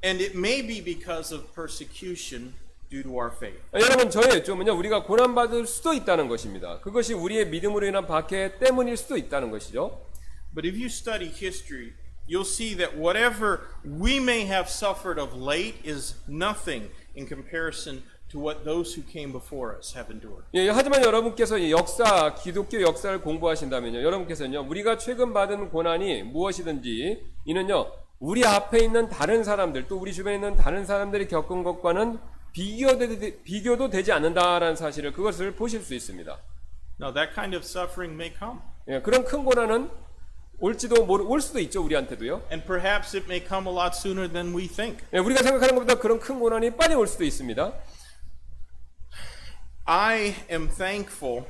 and it may be because of persecution, due to our faith. 여러분 저의 점은요 우리가 고난 받을 수도 있다는 것입니다. 그것이 우리의 믿음으로 인한 박해 때문일 수도 있다는 것이죠. But if you study history, you'll see that whatever we may have suffered of late is nothing in comparison to what those who came before us have endured. 예, 하지만 여러분께서 이 역사, 기독교 역사를 공부하신다면요, 여러분께서는요, 우리가 최근 받은 고난이 무엇이든지 이는요, 우리 앞에 있는 다른 사람들, 또 우리 주변에 있는 다른 사람들이 겪은 것과는 비교도 되지 않는다라는 사실을 그것을 보실 수 있습니다. Now that kind of suffering may come, 예, 그런 큰 고난은 올 수도 있죠, 우리한테도요. and perhaps it may come a lot sooner than we think. 예, 우리가 생각하는 것보다 그런 큰 고난이 빨리 올 수도 있습니다. I am thankful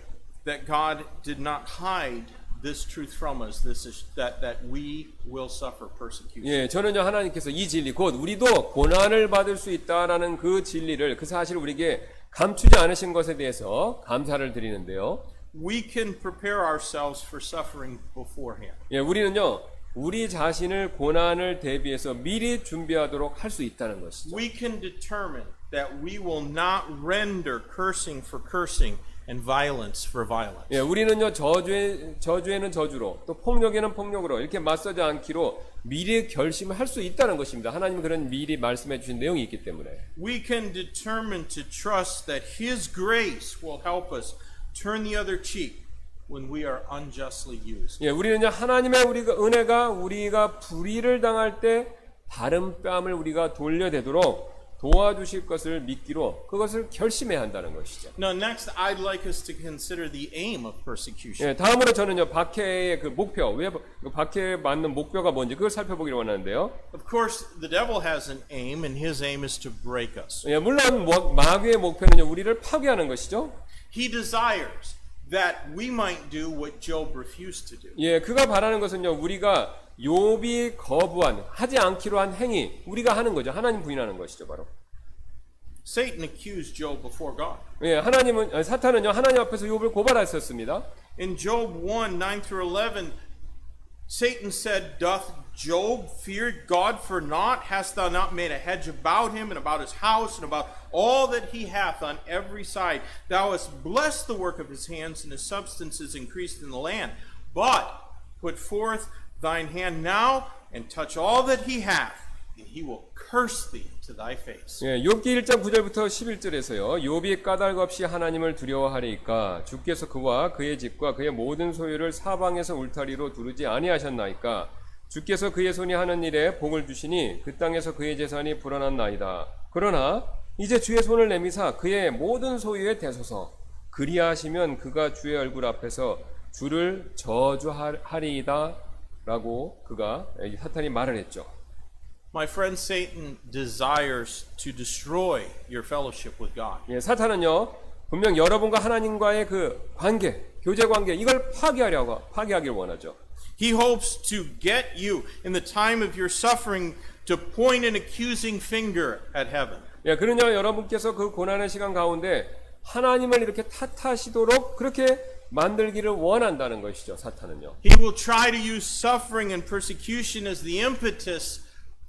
that God did not hide this truth from us, that we will suffer persecution. 예, 저는요 하나님께서 이 진리 곧 우리도 고난을 받을 수 있다라는 그 진리를 그 사실을 우리에게 감추지 않으신 것에 대해서 감사를 드리는데요. We can prepare ourselves for suffering beforehand. 예, 우리는요 우리 자신을 고난을 대비해서 미리 준비하도록 할 수 있다는 것이죠. We can determine that we will not render cursing for cursing and violence for violence. 예, 우리는요 저주에는 저주로 또 폭력에는 폭력으로 이렇게 맞서지 않기로 미리 결심을 할 수 있다는 것입니다. 하나님은 그런 미리 말씀해 주신 내용이 있기 때문에. We can determine to trust that His grace will help us turn the other cheek when we are unjustly used. 예, 우리는요 하나님의 은혜가 우리가 불의를 당할 때 다른 뺨을 우리가 돌려대도록 도와주실 것을 믿기로 그것을 결심해야 한다는 것이죠. Now, next, I'd like us to consider the aim of persecution. 예, 다음으로 저는요 박해의 그 목표, 왜 박해에 맞는 목표가 뭔지 그걸 살펴보기를 원하는데요. Of course, the devil has an aim, and his aim is to break us. 예, 물론 마귀의 목표는요 우리를 파괴하는 것이죠. He desires that we might do what Job refused to do. 예, 그가 바라는 것은요 우리가 욥이 거부한 하지 않기로 한 행위 우리가 하는 거죠. 하나님 부인하는 것이죠, 바로. Satan accused Job before God. 예, 사탄은요 하나님 앞에서 욥을 고발했었습니다. In Job 1, 9 through 11, Satan said, Doth Job fear God for naught? Hast thou not made a hedge about him and about his house and about all that he hath on every side? Thou hast blessed the work of his hands, and his substance is increased in the land. But put forth thine hand now, and touch all that he hath, and he will curse thee to thy face. 예, 욥기 1장 9절부터 11절에서요. 욥이 까닭 없이 하나님을 두려워하리이까 주께서 그와 그의 집과 그의 모든 소유를 사방에서 울타리로 두르지 아니하셨나이까 주께서 그의 손이 하는 일에 복을 주시니 그 땅에서 그의 재산이 불어났나이다. 그러나 이제 주의 손을 내미사 그의 모든 소유에 대소서 그리하시면 그가 주의 얼굴 앞에서 주를 저주하리이다 라고 그가 사탄이 말을 했죠. My friend, Satan desires to destroy your fellowship with God. 예, 사탄은요 분명 여러분과 하나님과의 그 관계, 교제 관계 이걸 파괴하길 원하죠. He hopes to get you in the time of your suffering to point an accusing finger at heaven. 예, 그러냐 여러분께서 그 고난의 시간 가운데 하나님을 이렇게 탓하시도록 그렇게 만들기를 원한다는 것이죠. 사탄은요. He will try to use suffering and persecution as the impetus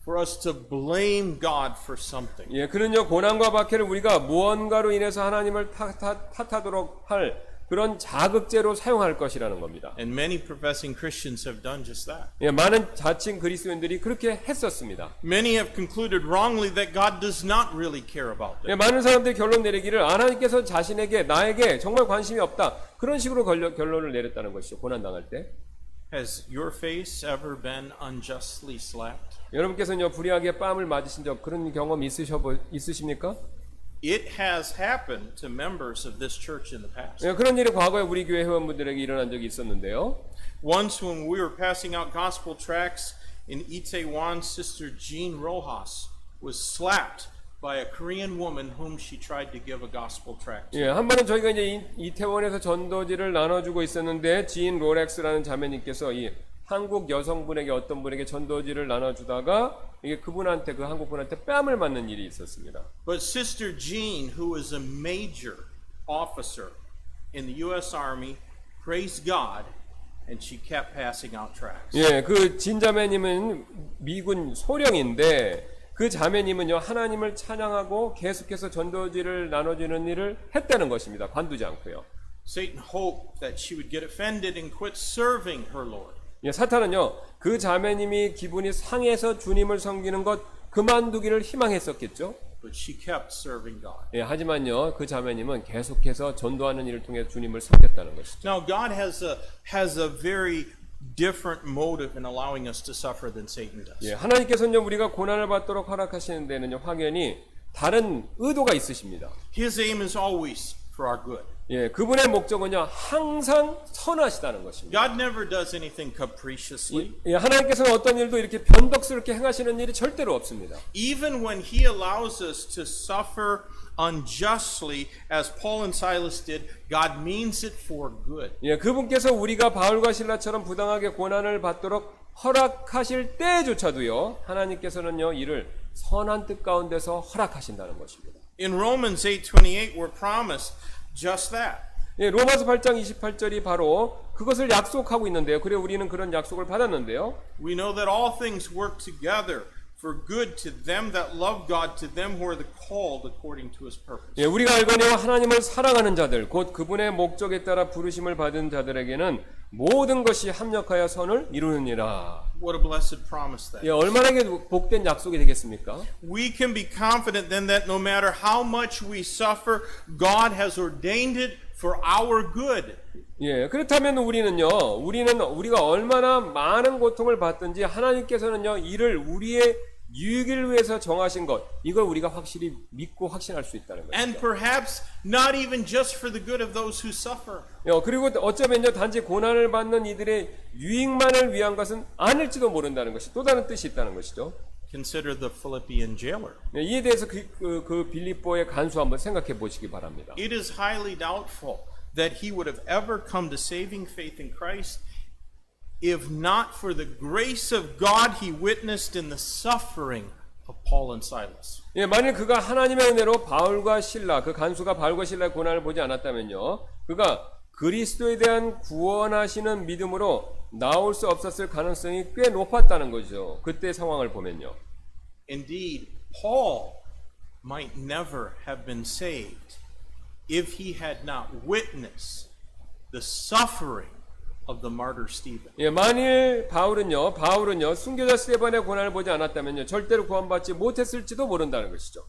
for us to blame God for something. 예, 그는요 고난과 박해를 우리가 무언가로 인해서 하나님을 탓하도록 할 그런 자극제로 사용할 것이라는 겁니다. And many professing Christians have done just that. 예, 많은 자칭 그리스도인들이 그렇게 했었습니다. Many have concluded wrongly that God does not really care about them. 예, 많은 사람들이 결론 내리기를 하나님께서 나에게 정말 관심이 없다. 그런 식으로 결론을 내렸다는 것이죠. 고난 당할 때. Has your face ever been unjustly slapped? 여러분께서는요 불의하게 뺨을 맞으신 적 그런 경험 있으십니까? It has happened to members of this church in the past. 예, 그런 일이 과거에 우리 교회 회원분들에게 일어난 적이 있었는데요. Once when we were passing out gospel tracts in Itaewon, Sister Jean Rojas was slapped by a Korean woman whom she tried to give a gospel tract to. 예, 한 번은 저희가 이제 이태원에서 전도지를 나눠주고 있었는데 지인 로렉스라는 자매님께서 이 한국 여성분에게 어떤 분에게 전도지를 나눠주다가 이게 그분한테 그 한국 분한테 뺨을 맞는 일이 있었습니다. But Sister Jean, who is a major officer in the U.S. Army, praised God, and she kept passing out tracts. 예, 그 진자매님은 미군 소령인데 그 자매님은요 하나님을 찬양하고 계속해서 전도지를 나눠주는 일을 했다는 것입니다. 관두지 않고요. Satan hoped that she would get offended and quit serving her Lord. 예, 사탄은요 그 자매님이 기분이 상해서 주님을 섬기는 것 그만두기를 희망했었겠죠. But she kept serving God. 예, 하지만요 그 자매님은 계속해서 전도하는 일을 통해 주님을 섬겼다는 것이죠. Now God has a very different motive in allowing us to suffer than Satan does. 예, 하나님께서는요 우리가 고난을 받도록 허락하시는 데는요 확연히 다른 의도가 있으십니다. His aim is always for our good. 예, 그분의 목적은요 항상 선하시다는 것입니다. God never does anything capriciously. 예, 하나님께서는 어떤 일도 이렇게 변덕스럽게 행하시는 일이 절대로 없습니다. Even when He allows us to suffer unjustly, as Paul and Silas did, God means it for good. 예, 그분께서 우리가 바울과 실라처럼 부당하게 고난을 받도록 허락하실 때조차도요 하나님께서는요 이를 선한 뜻 가운데서 허락하신다는 것입니다. In Romans 8:28, we're promised just that. 예, 로마서 8장 28절이 바로 그것을 약속하고 있는데요. 그래 우리는 그런 약속을 받았는데요. We know that all things work together for good to them that love God, to them who are the called according to His purpose. 예, 우리가 알거니와 하나님을 사랑하는 자들, 곧 그분의 목적에 따라 부르심을 받은 자들에게는 모든 것이 합력하여 선을 이루느니라. What a blessed promise that. 예, 얼마나 복된 약속이 되겠습니까? We can be confident then that no matter how much we suffer, God has ordained it for our good. 예, 그렇다면 우리가 얼마나 많은 고통을 받든지 하나님께서는요 이를 우리의 유익을 위해서 정하신 것, 이걸 우리가 확실히 믿고 확신할 수 있다는 것이죠. And perhaps not even just for the good of those who suffer. 그리고 어쩌면요 단지 고난을 받는 이들의 유익만을 위한 것은 아닐지도 모른다는 것이 또 다른 뜻이 있다는 것이죠. Consider the Philippian jailer. 이에 대해서 그 빌립보의 간수 한번 생각해 보시기 바랍니다. It is highly doubtful that he would have ever come to saving faith in Christ if not for the grace of God he witnessed in the suffering of Paul and Silas. 예, 만일 그가 하나님의 은혜로 바울과 실라, 그 간수가 바울과 실라의 고난을 보지 않았다면요, 그가 그리스도에 대한 구원하시는 믿음으로 나올 수 없었을 가능성이 꽤 높았다는 거죠. 그때 상황을 보면요. Indeed, Paul might never have been saved if he had not witnessed the suffering of the martyr Stephen. 예, 만일 바울은요 순교자 스데반의 고난을 보지 않았다면요 절대로 구원받지 못했을지도 모른다는 것이죠.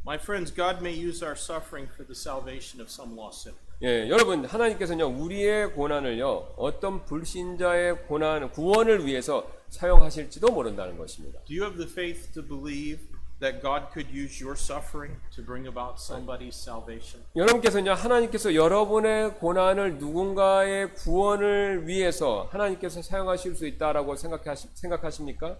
My friends, God may use our suffering for the salvation of some lost sinner. 예, 여러분 하나님께서는요 우리의 고난을요 어떤 불신자의 구원을 위해서 사용하실지도 모른다는 것입니다. Do you have the faith to believe that God could use your suffering to bring about somebody's salvation? 여러분께서는요 하나님께서 여러분의 고난을 누군가의 구원을 위해서 하나님께서 사용하실 수 있다라고 생각하십니까?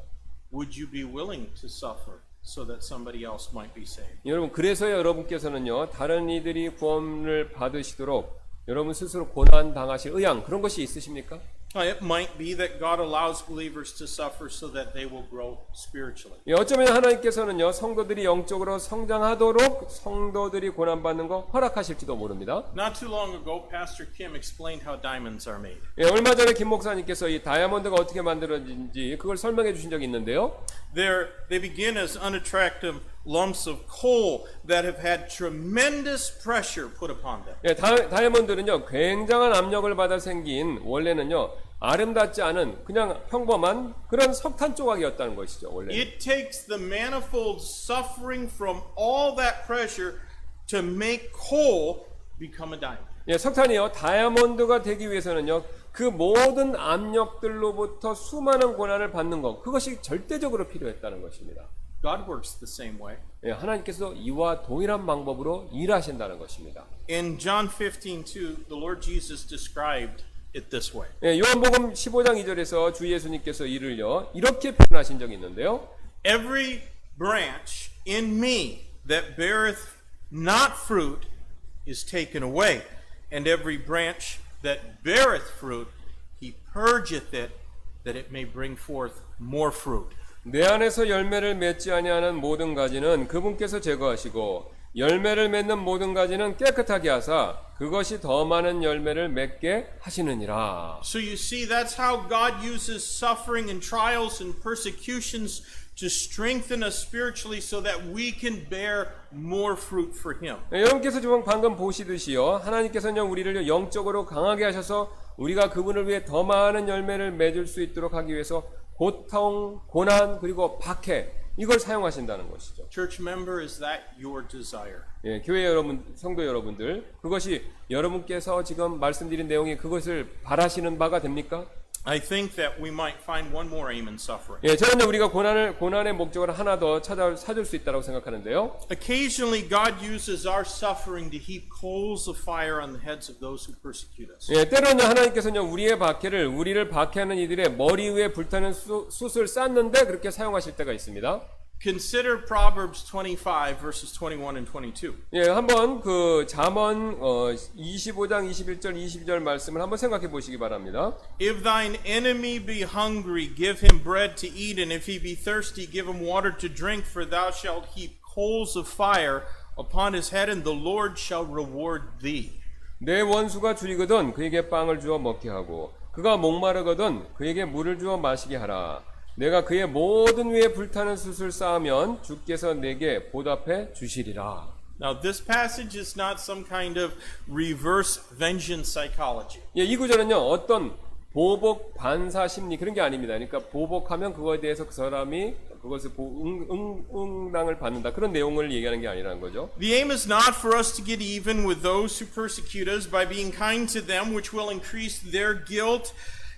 Would you be willing to suffer so that somebody else might be saved? 여러분 그래서 여러분께서는요 다른 이들이 구원을 받으시도록 여러분 스스로 고난 당하실 의향 그런 것이 있으십니까? It might be that God allows believers to suffer so that they will grow spiritually. 예, 어쩌면 하나님께서는요 성도들이 영적으로 성장하도록 성도들이 고난받는 거 허락하실지도 모릅니다. Not too long ago, Pastor Kim explained how diamonds are made. 예, 얼마 전에 김 목사님께서 이 다이아몬드가 어떻게 만들어진지 그걸 설명해 주신 적이 있는데요. They begin as unattractive lumps of coal that have had tremendous pressure put upon them. 예, 다이아몬드는요 굉장한 압력을 받아 생긴 원래는요 아름답지 않은 그냥 평범한 그런 석탄 조각이었다는 것이죠. 원래. It takes the manifold suffering from all that pressure to make coal become a diamond. 예, 석탄이요 다이아몬드가 되기 위해서는요 그 모든 압력들로부터 수많은 고난을 받는 것 그것이 절대적으로 필요했다는 것입니다. God works the same way. 예, 하나님께서 이와 동일한 방법으로 일하신다는 것입니다. In John 15:2, the Lord Jesus described it this way. 예, 요한복음 15장 2절에서 주 예수님께서 이를요 이렇게 표현하신 적이 있는데요. Every branch in me that beareth not fruit is taken away, and every branch that beareth fruit he purgeth it, that it may bring forth more fruit. 내 안에서 열매를 맺지 아니하는 모든 가지는 그분께서 제거하시고 열매를 맺는 모든 가지는 깨끗하게 하사 그것이 더 많은 열매를 맺게 하시느니라. So you see, that's how God uses suffering and trials and persecutions to strengthen us spiritually so that we can bear more fruit for Him. 여러분께서 지금 방금 보시듯이요, 하나님께서는 우리를 영적으로 강하게 하셔서 우리가 그분을 위해 더 많은 열매를 맺을 수 있도록 하기 위해서 고통, 고난, 그리고 박해, 이걸 사용하신다는 것이죠. Church member, is that your desire? 예, 교회 여러분, 성도 여러분들, 그것이 여러분께서 지금 말씀드린 내용이 그것을 바라시는 바가 됩니까? I think that we might find one more aim in suffering. 예, 저는 우리가 고난의 목적을 하나 더 찾을 수 있다고 생각하는데요. Occasionally, God uses our suffering to heap coals of fire on the heads of those who persecute us. 예, 때로는 하나님께서는 우리를 박해하는 이들의 머리 위에 불타는 숯을 쌌는데 그렇게 사용하실 때가 있습니다. Consider Proverbs 25, verses 21 and 22. 예, 한번 그 잠언 25장 21절 22절 말씀을 한번 생각해 보시기 바랍니다. If thine enemy be hungry, give him bread to eat, and if he be thirsty, give him water to drink, for thou shalt heap coals of fire upon his head, and the Lord shall reward thee. 내 원수가 줄이거든 그에게 빵을 주어 먹게 하고 그가 목마르거든 그에게 물을 주어 마시게 하라. 내가 그의 모든 위에 불타는 숯을 쌓으면 주께서 내게 보답해 주시리라. Now, this passage is not some kind of reverse vengeance psychology. 예, 이 구절은요, 어떤 보복 반사 심리 그런 게 아닙니다. 그러니까 보복하면 그거에 대해서 그 사람이 그것을 응당을 받는다. 그런 내용을 얘기하는 게 아니라는 거죠. The aim is not for us to get even with those who persecute us by being kind to them, which will increase their guilt,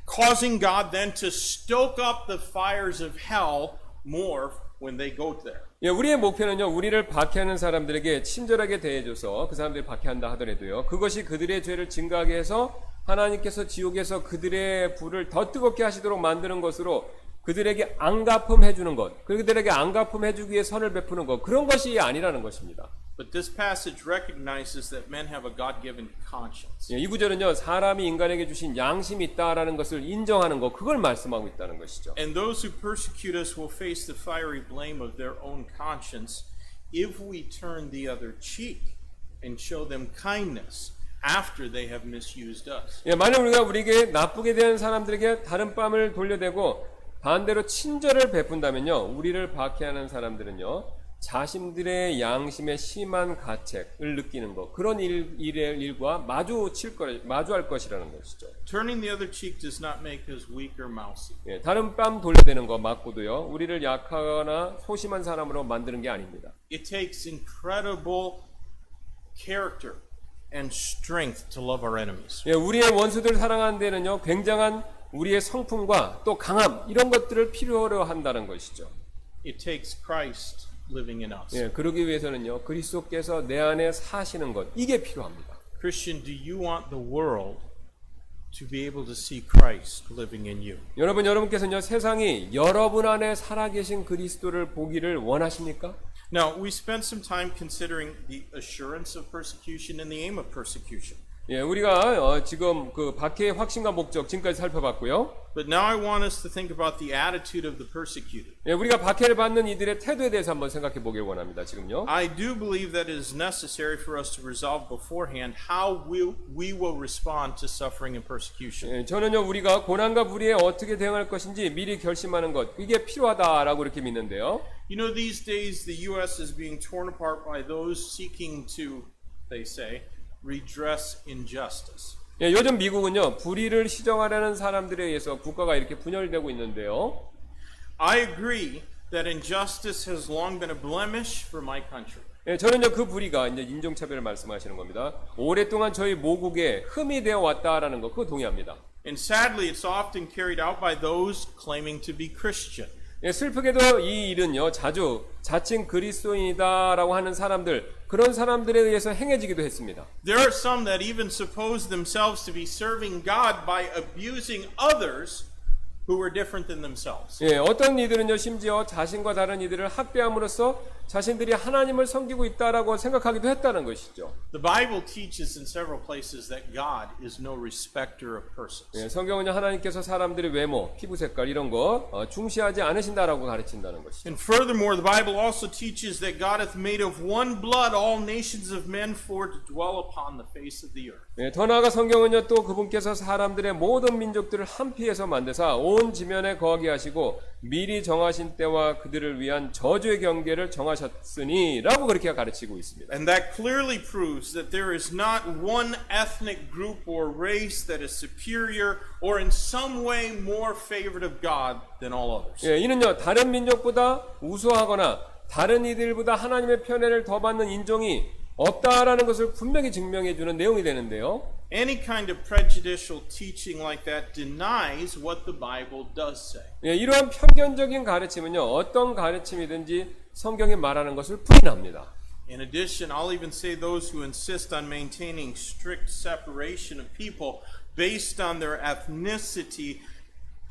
causing God then to stoke up the fires of hell more when they go there. 예, 우리의 목표는요, 우리를 박해하는 사람들에게 친절하게 대해줘서 그 사람들이 박해한다 하더라도요, 그것이 그들의 죄를 증가하게 해서 하나님께서 지옥에서 그들의 불을 더 뜨겁게 하시도록 만드는 것으로 그들에게 앙가품해주는 것, 그들에게 앙가품해주기 위해 선을 베푸는 것, 그런 것이 아니라는 것입니다. But this passage recognizes that men have a God-given conscience. 예, 이 구절은요, 사람이 인간에게 주신 양심이 있다라는 것을 인정하는 것, 그걸 말씀하고 있다는 것이죠. And those who persecute us will face the fiery blame of their own conscience if we turn the other cheek and show them kindness after they have misused us. 예, 만약 우리에게 나쁘게 대한 사람들에게 다른 뺨을 돌려대고 반대로 친절을 베푼다면요, 우리를 박해하는 사람들은요, 자신들의 양심의 심한 가책을 느끼는 것, 그런 일과 마주할 것이라는 것이죠. Turning the other cheek does not make us weak or mousy. 예, 다른 뺨 돌려대는 거 맞고도요, 우리를 약하거나 소심한 사람으로 만드는 게 아닙니다. It takes incredible character and strength to love our enemies. 예, 우리의 원수들 사랑하는 데는요, 굉장한 우리의 성품과 또 강함, 이런 것들을 필요로 한다는 것이죠. It takes Christ living in us. 예, 그러기 위해서는요, 그리스도께서 내 안에 사시는 것, 이게 필요합니다. Christian, do you want the world to be able to see Christ living in you? 여러분께서는요, 세상이 여러분 안에 살아계신 그리스도를 보기를 원하십니까? Now, we spent some time considering the assurance of persecution and the aim of persecution. 예, 우리가 지금 그 박해의 확신과 목적 지금까지 살펴봤고요. But now I want us to think about the attitude of the persecuted. 예, 우리가 박해를 받는 이들의 태도에 대해서 한번 생각해 보길 원합니다. 지금요. I do believe that it is necessary for us to resolve beforehand how we will respond to suffering and persecution. 예, 저는요, 우리가 고난과 불의에 어떻게 대응할 것인지 미리 결심하는 것, 이게 필요하다라고 이렇게 믿는데요. You know, these days the U.S. is being torn apart by those seeking to, they say, redress injustice. 예, 요즘 미국은요, 불의를 시정하려는 사람들에 의해서 국가가 이렇게 분열되고 있는데요. I agree that injustice has long been a blemish for my country. 예, 저는요, 그 불의가 이제 인종차별을 말씀하시는 겁니다. 오랫동안 저희 모국에 흠이 되어 왔다라는 거, 그거 동의합니다. And sadly, it's often carried out by those claiming to be Christian. 예, 슬프게도 이 일은요, 자주 자칭 그리스도인이다라고 하는 사람들, 그런 사람들에 의해서 행해지기도 했습니다. There are some that even suppose themselves to be serving God by abusing others who were different than themselves. 예, 어떤 이들은요, 심지어 자신과 다른 이들을 학대함으로써 자신들이 하나님을 섬기고 있다라고 생각하기도 했다는 것이죠. The Bible teaches in several places that God is no respecter of persons. 예, 성경은요, 하나님께서 사람들의 외모, 피부 색깔 이런 거 중시하지 않으신다라고 가르친다는 것이죠. And furthermore, the Bible also teaches that God hath made of one blood all nations of men for to dwell upon the face of the earth. 예, 더 나아가 성경은요, 또 그분께서 사람들의 모든 민족들을 한 피에서 만드사 온 온 지면에 거하게 하시고 미리 정하신 때와 그들을 위한 저주의 경계를 정하셨으니라고 그렇게 가르치고 있습니다. And that clearly proves that there is not one ethnic group or race that is superior or in some way more favored of God than all others. 예, 이는요 다른 민족보다 우수하거나 다른 이들보다 하나님의 편애를 더 받는 인종이 없다라는 것을 분명히 증명해 주는 내용이 되는데요. Any kind of prejudicial teaching like that denies what the Bible does say. 예, 이러한 편견적인 가르침은요 어떤 가르침이든지 성경이 말하는 것을 부인합니다. In addition, I'll even say those who insist on maintaining strict separation of people based on their ethnicity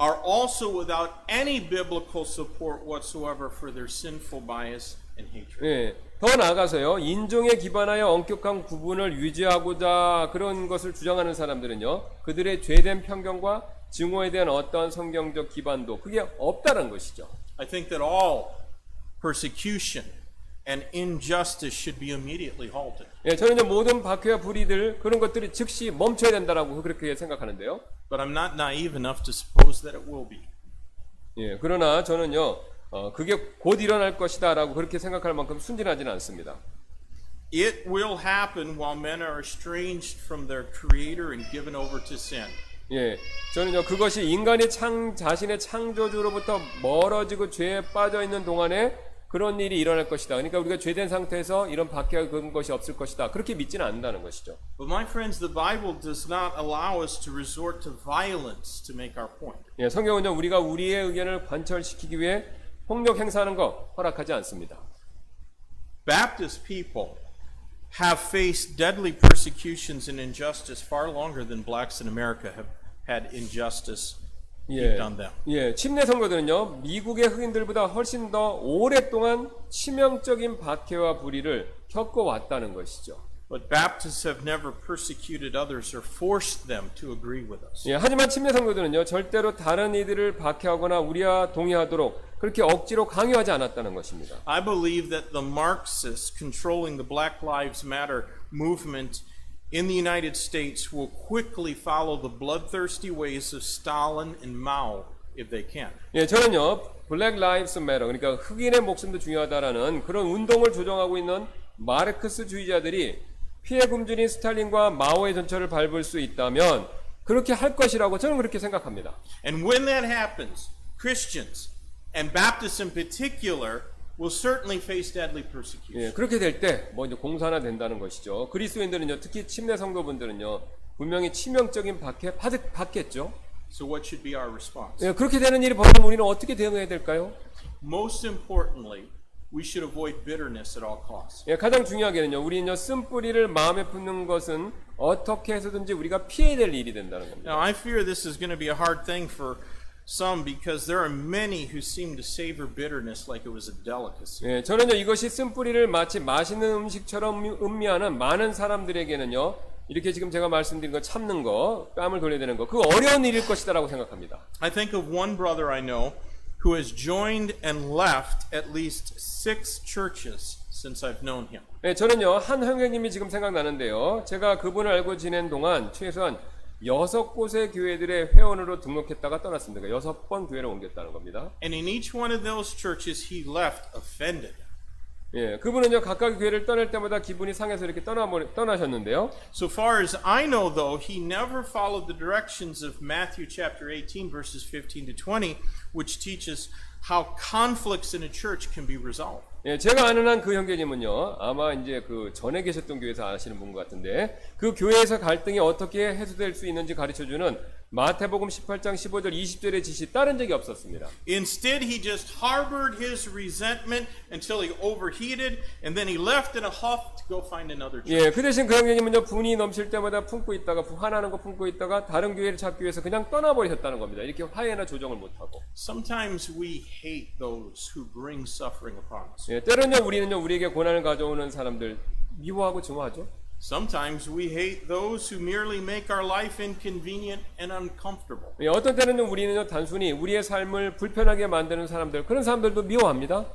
are also without any biblical support whatsoever for their sinful bias and hatred. 예, 더 나아가서요 인종에 기반하여 엄격한 구분을 유지하고자 그런 것을 주장하는 사람들은요 그들의 죄된 편견과 증오에 대한 어떠한 성경적 기반도 그게 없다는 것이죠. I think that all persecution and injustice should be immediately halted. 예, 저는 이제 모든 박해와 불의들 그런 것들이 즉시 멈춰야 된다라고 그렇게 생각하는데요. But I'm not naive enough to suppose that it will be. 예, 그러나 저는요 그게 곧 일어날 것이다라고 그렇게 생각할 만큼 순진하지는 않습니다. It will happen while men are estranged from their Creator and given over to sin. 예, 저는요 그것이 인간이 자신의 창조주로부터 멀어지고 죄에 빠져 있는 동안에 그런 일이 일어날 것이다. 그러니까 우리가 죄된 상태에서 이런 박해가 그런 것이 없을 것이다. 그렇게 믿지는 않는다는 것이죠. But my friends, the Bible does not allow us to resort to violence to make our point. 예, 성경은요 우리가 우리의 의견을 관철시키기 위해 폭력 행사하는 거 허락하지 않습니다. Baptist people have faced deadly persecutions and injustice far longer than blacks in America have had injustice heaped on them. 예, 침례 선거들은요 미국의 흑인들보다 훨씬 더 오랫동안 치명적인 박해와 불의를 겪어왔다는 것이죠. But Baptists have never persecuted others or forced them to agree with us. 예, 하지만 침례 선거들은요 절대로 다른 이들을 박해하거나 우리와 동의하도록 그렇게 억지로 강요하지 않았다는 것입니다. I believe that the Marxists controlling the Black Lives Matter movement in the United States will quickly follow the bloodthirsty ways of Stalin and Mao if they can. 예, 저는요 Black Lives Matter 그러니까 흑인의 목숨도 중요하다라는 그런 운동을 조정하고 있는 마르크스주의자들이 피해 굶주린 스탈린과 마오의 전철을 밟을 수 있다면 그렇게 할 것이라고 저는 그렇게 생각합니다. And when that happens, Christians and Baptists in particular will certainly face deadly persecution. 예, 그렇게 될 때 뭐 이제 공산화 된다는 것이죠. 그리스도인들은요, 특히 침례 성도분들은요, 분명히 치명적인 박해 받겠죠. So what should be our response? 예, 그렇게 되는 일이 벌어지면 우리는 어떻게 대응해야 될까요? Most importantly, we should avoid bitterness at all costs. 예, 가장 중요하게는요, 우리는요, 쓴뿌리를 마음에 품는 것은 어떻게 해서든지 우리가 피해야 될 일이 된다는 겁니다. Now, I fear this is going to be a hard thing for some because there are many who seem to savor bitterness like it was a delicacy. 예, 저는요, 이것이 쓴뿌리를 마치 맛있는 음식처럼 음미하는 많은 사람들에게는요, 이렇게 지금 제가 말씀드린 거 참는 거, 뺨을 돌려야 되는 거, 그 어려운 일일 것이다라고 생각합니다. I think of one brother I know who has joined and left at least 6 churches since I've known him. 네, 저는요 한 형제님이 지금 생각나는데요. 제가 그분을 알고 지낸 동안 최소한 6곳의 교회들의 회원으로 등록했다가 떠났습니다. 그러니까 6번 교회를 옮겼다는 겁니다. And in each one of those churches he left offended. 예, 그분은요 각각 교회를 떠날 때마다 기분이 상해서 이렇게 떠나셨는데요. So far as I know, though, he never followed the directions of Matthew chapter 18, verses 15 to 20, which teaches how conflicts in a church can be resolved. 예, 제가 아는 한 그 형제님은요 아마 이제 그 전에 계셨던 교회에서 아시는 분 같은데 그 교회에서 갈등이 어떻게 해소될 수 있는지 가르쳐주는 마태복음 18장 15절 20절의 지시 따른 적이 없었습니다. Instead, he just harbored his resentment until he overheated, and then he left in a huff to go find another church. 예, 그 대신 그 형제님은요 분이 넘칠 때마다 품고 있다가 화나는 거 품고 있다가 다른 교회를 찾기 위해서 그냥 떠나버리셨다는 겁니다. 이렇게 화해나 조정을 못하고. Sometimes we hate those who bring suffering upon us. 예, 때로는요 우리는요 우리에게 고난을 가져오는 사람들 미워하고 증오하죠. Sometimes we hate those who merely make our life inconvenient and uncomfortable. 예, 어떤 때는요 우리는요 단순히 우리의 삶을 불편하게 만드는 사람들 그런 사람들도 미워합니다.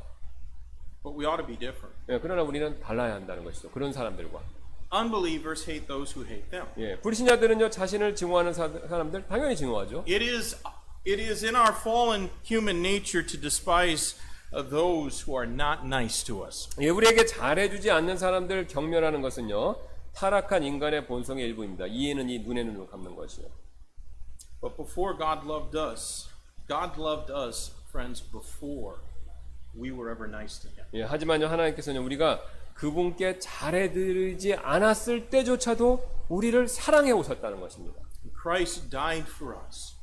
But we ought to be different. 예, 그러나 우리는 달라야 한다는 것이죠. 그런 사람들과. Unbelievers hate those who hate them. 예, 불신자들은요 자신을 증오하는 사람들 당연히 증오하죠. It is It is in our fallen human nature to despise those who are not nice to us. 예, 우리에게 잘해주지 않는 사람들 경멸하는 것은요, 타락한 인간의 본성의 일부입니다. 이에는 이 눈에 눈을 감는 것이요. But before God loved us, friends, before we were ever nice to Him. 예, 하지만요, 하나님께서는 우리가 그분께 잘해드리지 않았을 때조차도 우리를 사랑해 오셨다는 것입니다. Christ died for us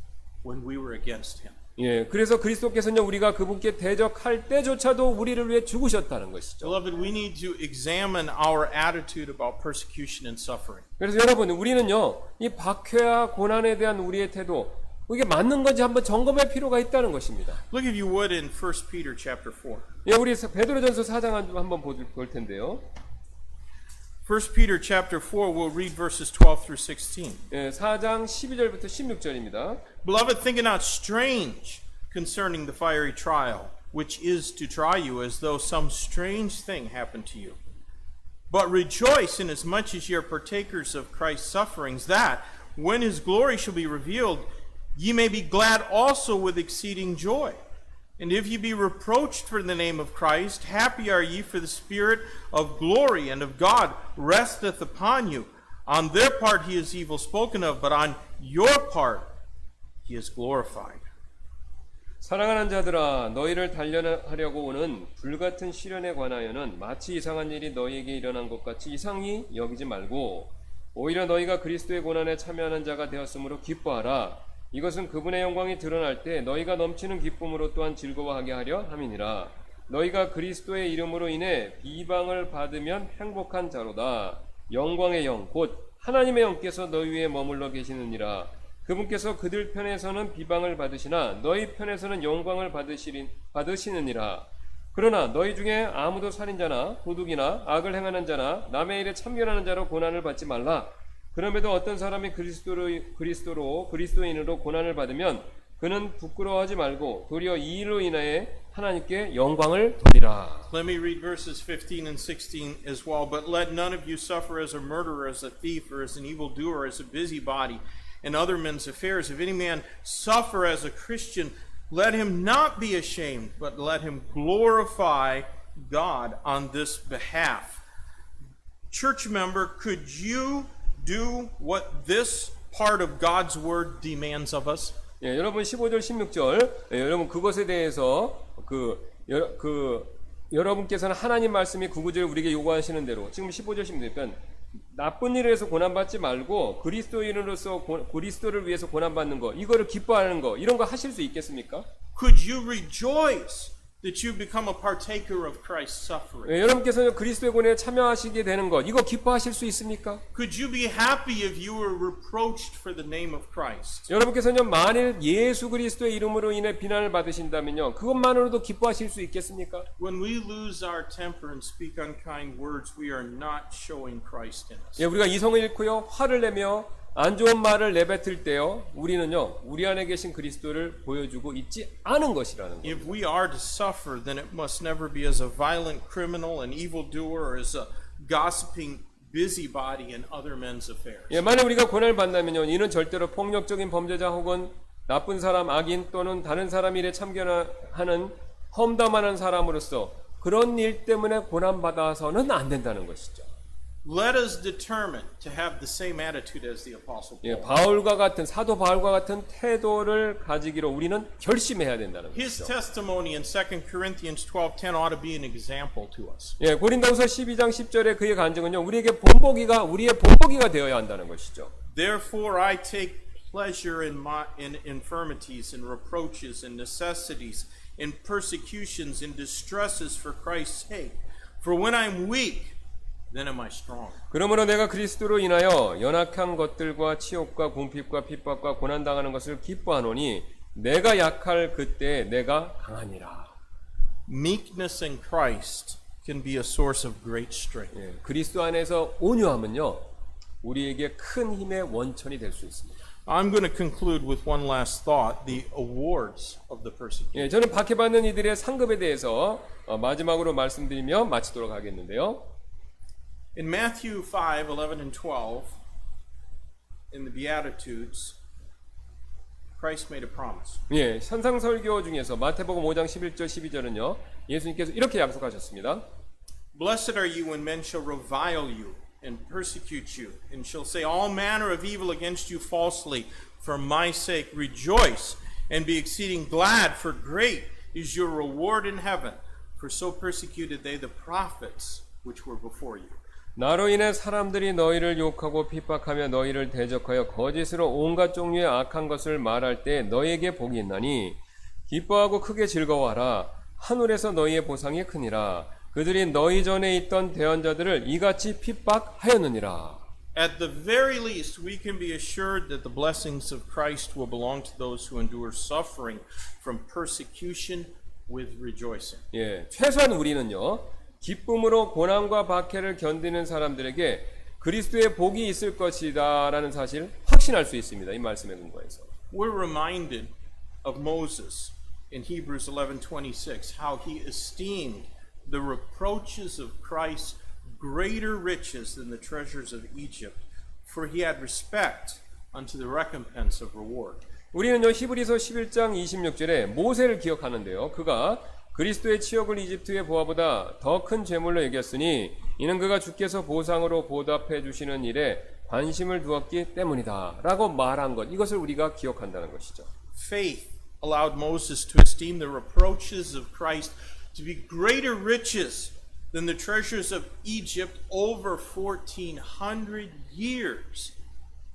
when we were against Him. 예, 그래서 그리스도께서는 우리가 그분께 대적할 때조차도 우리를 위해 죽으셨다는 것이죠. Beloved, we need to examine our attitude about persecution and suffering. 그래서 여러분, 우리는요, 이 박해와 고난에 대한 우리의 태도, 이게 맞는 건지 한번 점검할 필요가 있다는 것입니다. Look if you would in 1 Peter chapter 4. 예, 우리 베드로전서 4장 한번 볼 텐데요. 1 Peter chapter 4, we'll read verses 12 through 16. 예, 4장 12절부터 16절입니다. Beloved, think it not strange concerning the fiery trial, which is to try you as though some strange thing happened to you. But rejoice inasmuch as ye are partakers of Christ's sufferings, that, when his glory shall be revealed, ye may be glad also with exceeding joy. And if ye be reproached for the name of Christ, happy are ye, for the Spirit of glory and of God resteth upon you. On their part he is evil spoken of, but on your part he is glorified. 사랑하는 자들아, 너희를 단련하려고 오는 불같은 시련에 관하여는 마치 이상한 일이 너희에게 일어난 것 같이 이상히 여기지 말고 오히려 너희가 그리스도의 고난에 참여하는 자가 되었으므로 기뻐하라. 이것은 그분의 영광이 드러날 때 너희가 넘치는 기쁨으로 또한 즐거워하게 하려 함이니라. 너희가 그리스도의 이름으로 인해 비방을 받으면 행복한 자로다. 영광의 영 곧 하나님의 영께서 너희 위에 머물러 계시느니라. 그분께서 그들 편에서는 비방을 받으시나 너희 편에서는 영광을 받으시느니라. 그러나 너희 중에 아무도 살인자나 도둑이나 악을 행하는 자나 남의 일에 참견하는 자로 고난을 받지 말라. 그럼에도 어떤 사람이 그리스도인으로 고난을 받으면 그는 부끄러워하지 말고 도리어 이 일로 인하여 하나님께 영광을 돌리라. Let me read verses 15 and 16 as well. But let none of you suffer as a murderer, as a thief, or as an evildoer, as a busybody in other men's affairs. If any man suffer as a Christian, let him not be ashamed, but let him glorify God on this behalf. Church member, could you do what this part of God's word demands of us? 예, 여러분 15절 16절 여러분 그것에 대해서 여러분께서는 하나님 말씀이 구구절 우리에게 요구하시는 대로 지금 15절 16절 나쁜 일을 해서 고난받지 말고 그리스도인으로서 그리스도를 위해서 고난받는 거 이거를 기뻐하는 거 이런 거 하실 수 있겠습니까? Could you rejoice that you become a partaker of Christ's suffering? 예, 여러분께서는 그리스도의 고난에 참여하시게 되는 것 이거 기뻐하실 수 있습니까? Could you be happy if you were reproached for the name of Christ? 여러분께서는 만일 예수 그리스도의 이름으로 인해 비난을 받으신다면요 그것만으로도 기뻐하실 수 있겠습니까? When we lose our temper and speak unkind words, we are not showing Christ in us. 예, 우리가 이성을 잃고요 화를 내며 안 좋은 말을 내뱉을 때요 우리는요 우리 안에 계신 그리스도를 보여주고 있지 않은 것이라는 거예요. If we are to suffer, then it must never be as a violent criminal, an evildoer, or as a gossiping busybody in other men's affairs. 예, 만약 우리가 고난을 받는다면요 이는 절대로 폭력적인 범죄자 혹은 나쁜 사람, 악인 또는 다른 사람 일에 참견하는 험담하는 사람으로서 그런 일 때문에 고난받아서는 안 된다는 것이죠. Let us determine to have the same attitude as the Apostle 예, Paul. 사도 바울과 같은 태도를 가지기로 우리는 결심해야 된다는 His 것이죠. testimony in 2 Corinthians 12:10 ought to be an example to us. 예, 고린도후서 12장 10절의 그의 간증은요 우리의 본보기가 되어야 한다는 것이죠. Therefore I take pleasure in infirmities and reproaches and necessities in persecutions and distresses for Christ's sake. For when I'm weak, then am I strong. 그러므로 내가 그리스도로 인하여 연약한 것들과 치욕과 궁핍과 핍박과 고난당하는 것을 기뻐하노니 내가 약할 그때 내가 강하니라. Meekness in Christ can be a source of great strength. 예, 그리스도 안에서 온유함은요 우리에게 큰 힘의 원천이 될 수 있습니다. I'm going to conclude with one last thought, the awards of the persecuted. 예, 저는 박해받는 이들의 상급에 대해서 마지막으로 말씀드리며 마치도록 하겠는데요. In Matthew 5:11 and 12, in the Beatitudes, Christ made a promise. 예, 산상설교 중에서 마태복음 5장 11절 12절은요. 예수님께서 이렇게 약속하셨습니다. Blessed are you when men shall revile you and persecute you, and shall say all manner of evil against you falsely for my sake. Rejoice and be exceeding glad, for great is your reward in heaven. For so persecuted they the prophets which were before you. 나로 인해 사람들이 너희를 욕하고 핍박하며 너희를 대적하여 거짓으로 온갖 종류의 악한 것을 말할 때 너희에게 복이 있나니 기뻐하고 크게 즐거워하라. 하늘에서 너희의 보상이 크니라. 그들이 너희 전에 있던 대언자들을 이같이 핍박하였느니라. At the very least, we can be assured that the blessings of Christ will belong to those who endure suffering from persecution with rejoicing. 예, 최소한 우리는요. 기쁨으로 고난과 박해를 견디는 사람들에게 그리스도의 복이 있을 것이다라는 사실 확신할 수 있습니다. 이 말씀에 근거해서. We're reminded of Moses in Hebrews 11:26, how he esteemed the reproaches of Christ greater riches than the treasures of Egypt, for he had respect unto the recompense of reward. 우리는요 히브리서 11장 26절에 모세를 기억하는데요. 그가 그리스도의 치욕을 이집트의 보화보다 더 큰 재물로 여겼으니 이는 그가 주께서 보상으로 보답해 주시는 일에 관심을 두었기 때문이다 라고 말한 것, 이것을 우리가 기억한다는 것이죠. Faith allowed Moses to esteem the reproaches of Christ to be greater riches than the treasures of Egypt over 1400 years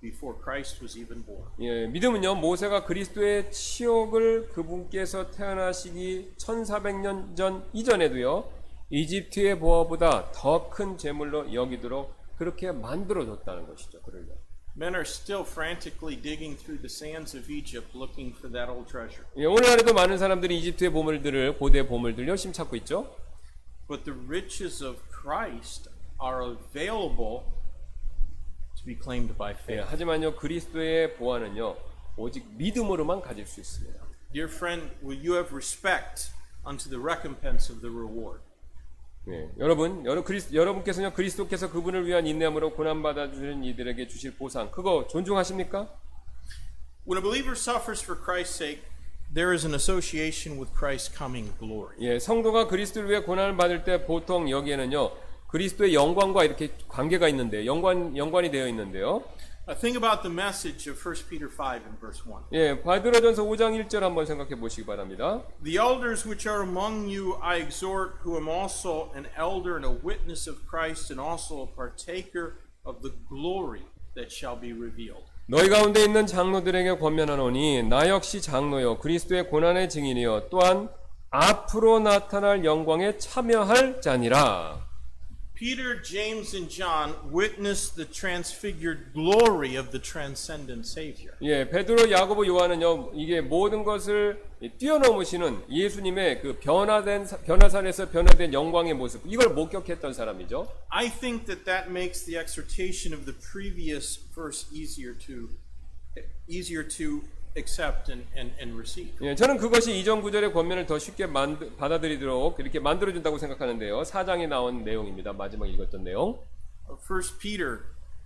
before Christ was even born. 예, 믿음은요 모세가 그리스도의 치욕을 그분께서 태어나시기 1400년 전 이전에도요 이집트의 보화보다 더 큰 재물로 여기도록 그렇게 만들어줬다는 것이죠. 그를요. Men are still frantically digging through the sands of Egypt looking for that old treasure. 예, 오늘날에도 많은 사람들이 이집트의 보물들을, 고대 보물들 열심히 찾고 있죠. But the riches of Christ are available to be claimed by 예, faith. 하지만요 그리스도의 보화는요 오직 믿음으로만 가질 수 있습니다. Dear friend, will you have respect unto the recompense of the reward? 예, 여러분께서요 그리스도께서 그분을 위한 인내함으로 고난 받아 주시는 이들에게 주실 보상, 그거 존중하십니까? When a believer suffers for Christ's sake, there is an association with Christ's coming glory. 예, 성도가 그리스도를 위해 고난을 받을 때 보통 여기에는요 그리스도의 영광과 이렇게 관계가 있는데 연관이 되어 있는데요. Think about the message of 1 Peter 5 and verse 1. 예, 바드로전서 5장 1절 한번 생각해 보시기 바랍니다. The elders which are among you I exhort, who am also an elder and a witness of Christ and also a partaker of the glory that shall be revealed. 너희 가운데 있는 장로들에게 권면하노니 나 역시 장로요 그리스도의 고난의 증인이요 또한 앞으로 나타날 영광에 참여할 자니라. Peter, James, and John witnessed the transfigured glory of the transcendent Savior. 예, 베드로, 야고보, 요한은요 이게 모든 것을 뛰어넘으시는 예수님의 그 변화산에서 변화된 영광의 모습, 이걸 목격했던 사람이죠. I think that makes the exhortation of the previous verse easier to accept and receive. 예, 저는 그것이 이전 구절의 권면을 더 쉽게 받아들이도록 이렇게 만들어준다고 생각하는데요. 4장에 나온 내용입니다. 마지막 읽었던 내용. 1 Peter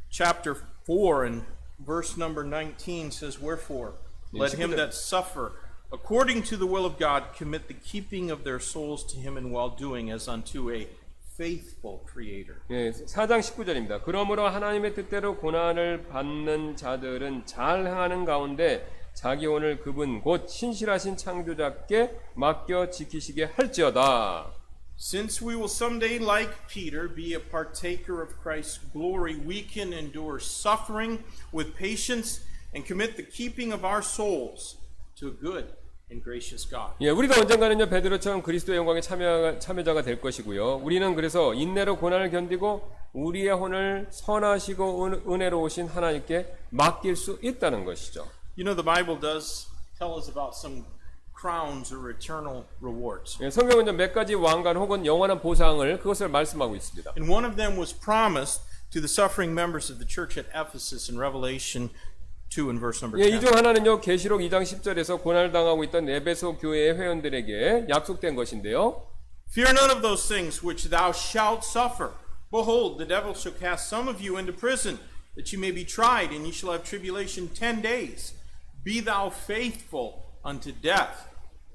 chapter 4 and verse number 19 says, Wherefore, let him that suffer according to the will of God commit the keeping of their souls to him in well-doing as unto a faithful creator. 예, 4장 19절입니다. 그러므로 하나님의 뜻대로 고난을 받는 자들은 잘 행하는 가운데 자기 오늘 그분 곧 신실하신 창조자께 맡겨 지키시게 할지어다. Since we will someday, like Peter, be a partaker of Christ's glory, we can endure suffering with patience and commit the keeping of our souls to a good and gracious God. 예, 우리도 언젠가는요 베드로처럼 그리스도의 영광의 참여자가 될 것이고요. 우리는 그래서 인내로 고난을 견디고 우리의 혼을 선하시고 은혜로우신 하나님께 맡길 수 있다는 것이죠. You know, the Bible does tell us about some crowns or eternal rewards. 예, 성경은 몇 가지 왕관 혹은 영원한 보상을 그것을 말씀하고 있습니다. And one of them was promised to the suffering members of the church at Ephesus in Revelation 2 and verse number 예, 10. 이 중 하나는요 계시록 2장 10절에서 고난을 당하고 있던 에베소 교회의 회원들에게 약속된 것인데요. Fear none of those things which thou shalt suffer. Behold, the devil shall cast some of you into prison, that you may be tried, and ye shall have tribulation 10 days. Be thou faithful unto death,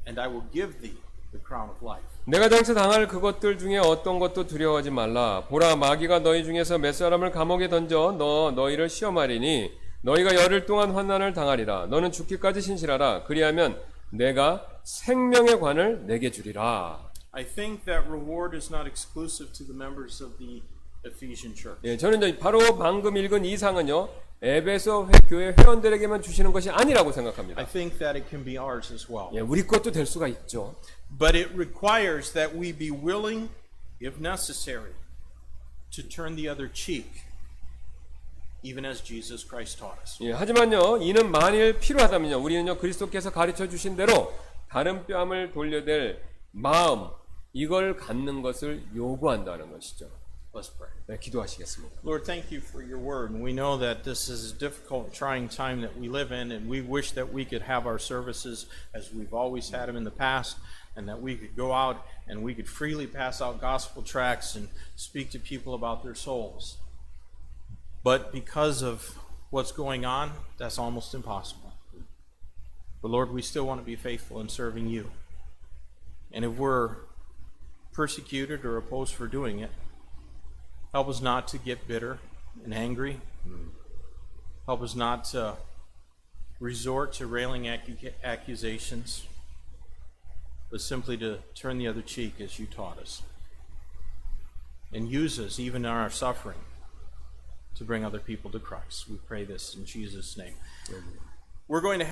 and I will give thee the crown of life. 내가 장차 당할 그것들 중에 어떤 것도 두려워하지 말라. 보라, 마귀가 너희 중에서 몇 사람을 감옥에 던져 너희를 시험하리니 너희가 열흘 동안 환난을 당하리라. 너는 죽기까지 신실하라. 그리하면 내가 생명의 관을 내게 주리라. I think that reward is not exclusive to the members of the Ephesian church. 예, 저는 이제 바로 방금 읽은 이상은요, 에베소 교회 회원들에게만 주시는 것이 아니라고 생각합니다. I think that it can be ours as well. 예, 우리 것도 될 수가 있죠. But it requires that we be willing, if necessary, to turn the other cheek, even as Jesus Christ taught us. 예, 하지만요, 이는 만일 필요하다면요, 우리는요, 그리스도께서 가르쳐 주신 대로 다른 뺨을 돌려댈 마음, 이걸 갖는 것을 요구한다는 것이죠. Let's pray. 네, 기도하시겠습니다. Lord, thank you for your word. And we know that this is a difficult, trying time that we live in, and we wish that we could have our services as we've always had them in the past, and that we could go out and we could freely pass out gospel tracts and speak to people about their souls. But because of what's going on, that's almost impossible. But Lord, we still want to be faithful in serving you. And if we're persecuted or opposed for doing it, help us not to get bitter and angry. Help us not to resort to railing accusations, but simply to turn the other cheek as you taught us. And use us even in our suffering to bring other people to Christ. We pray this in Jesus' name. We're going to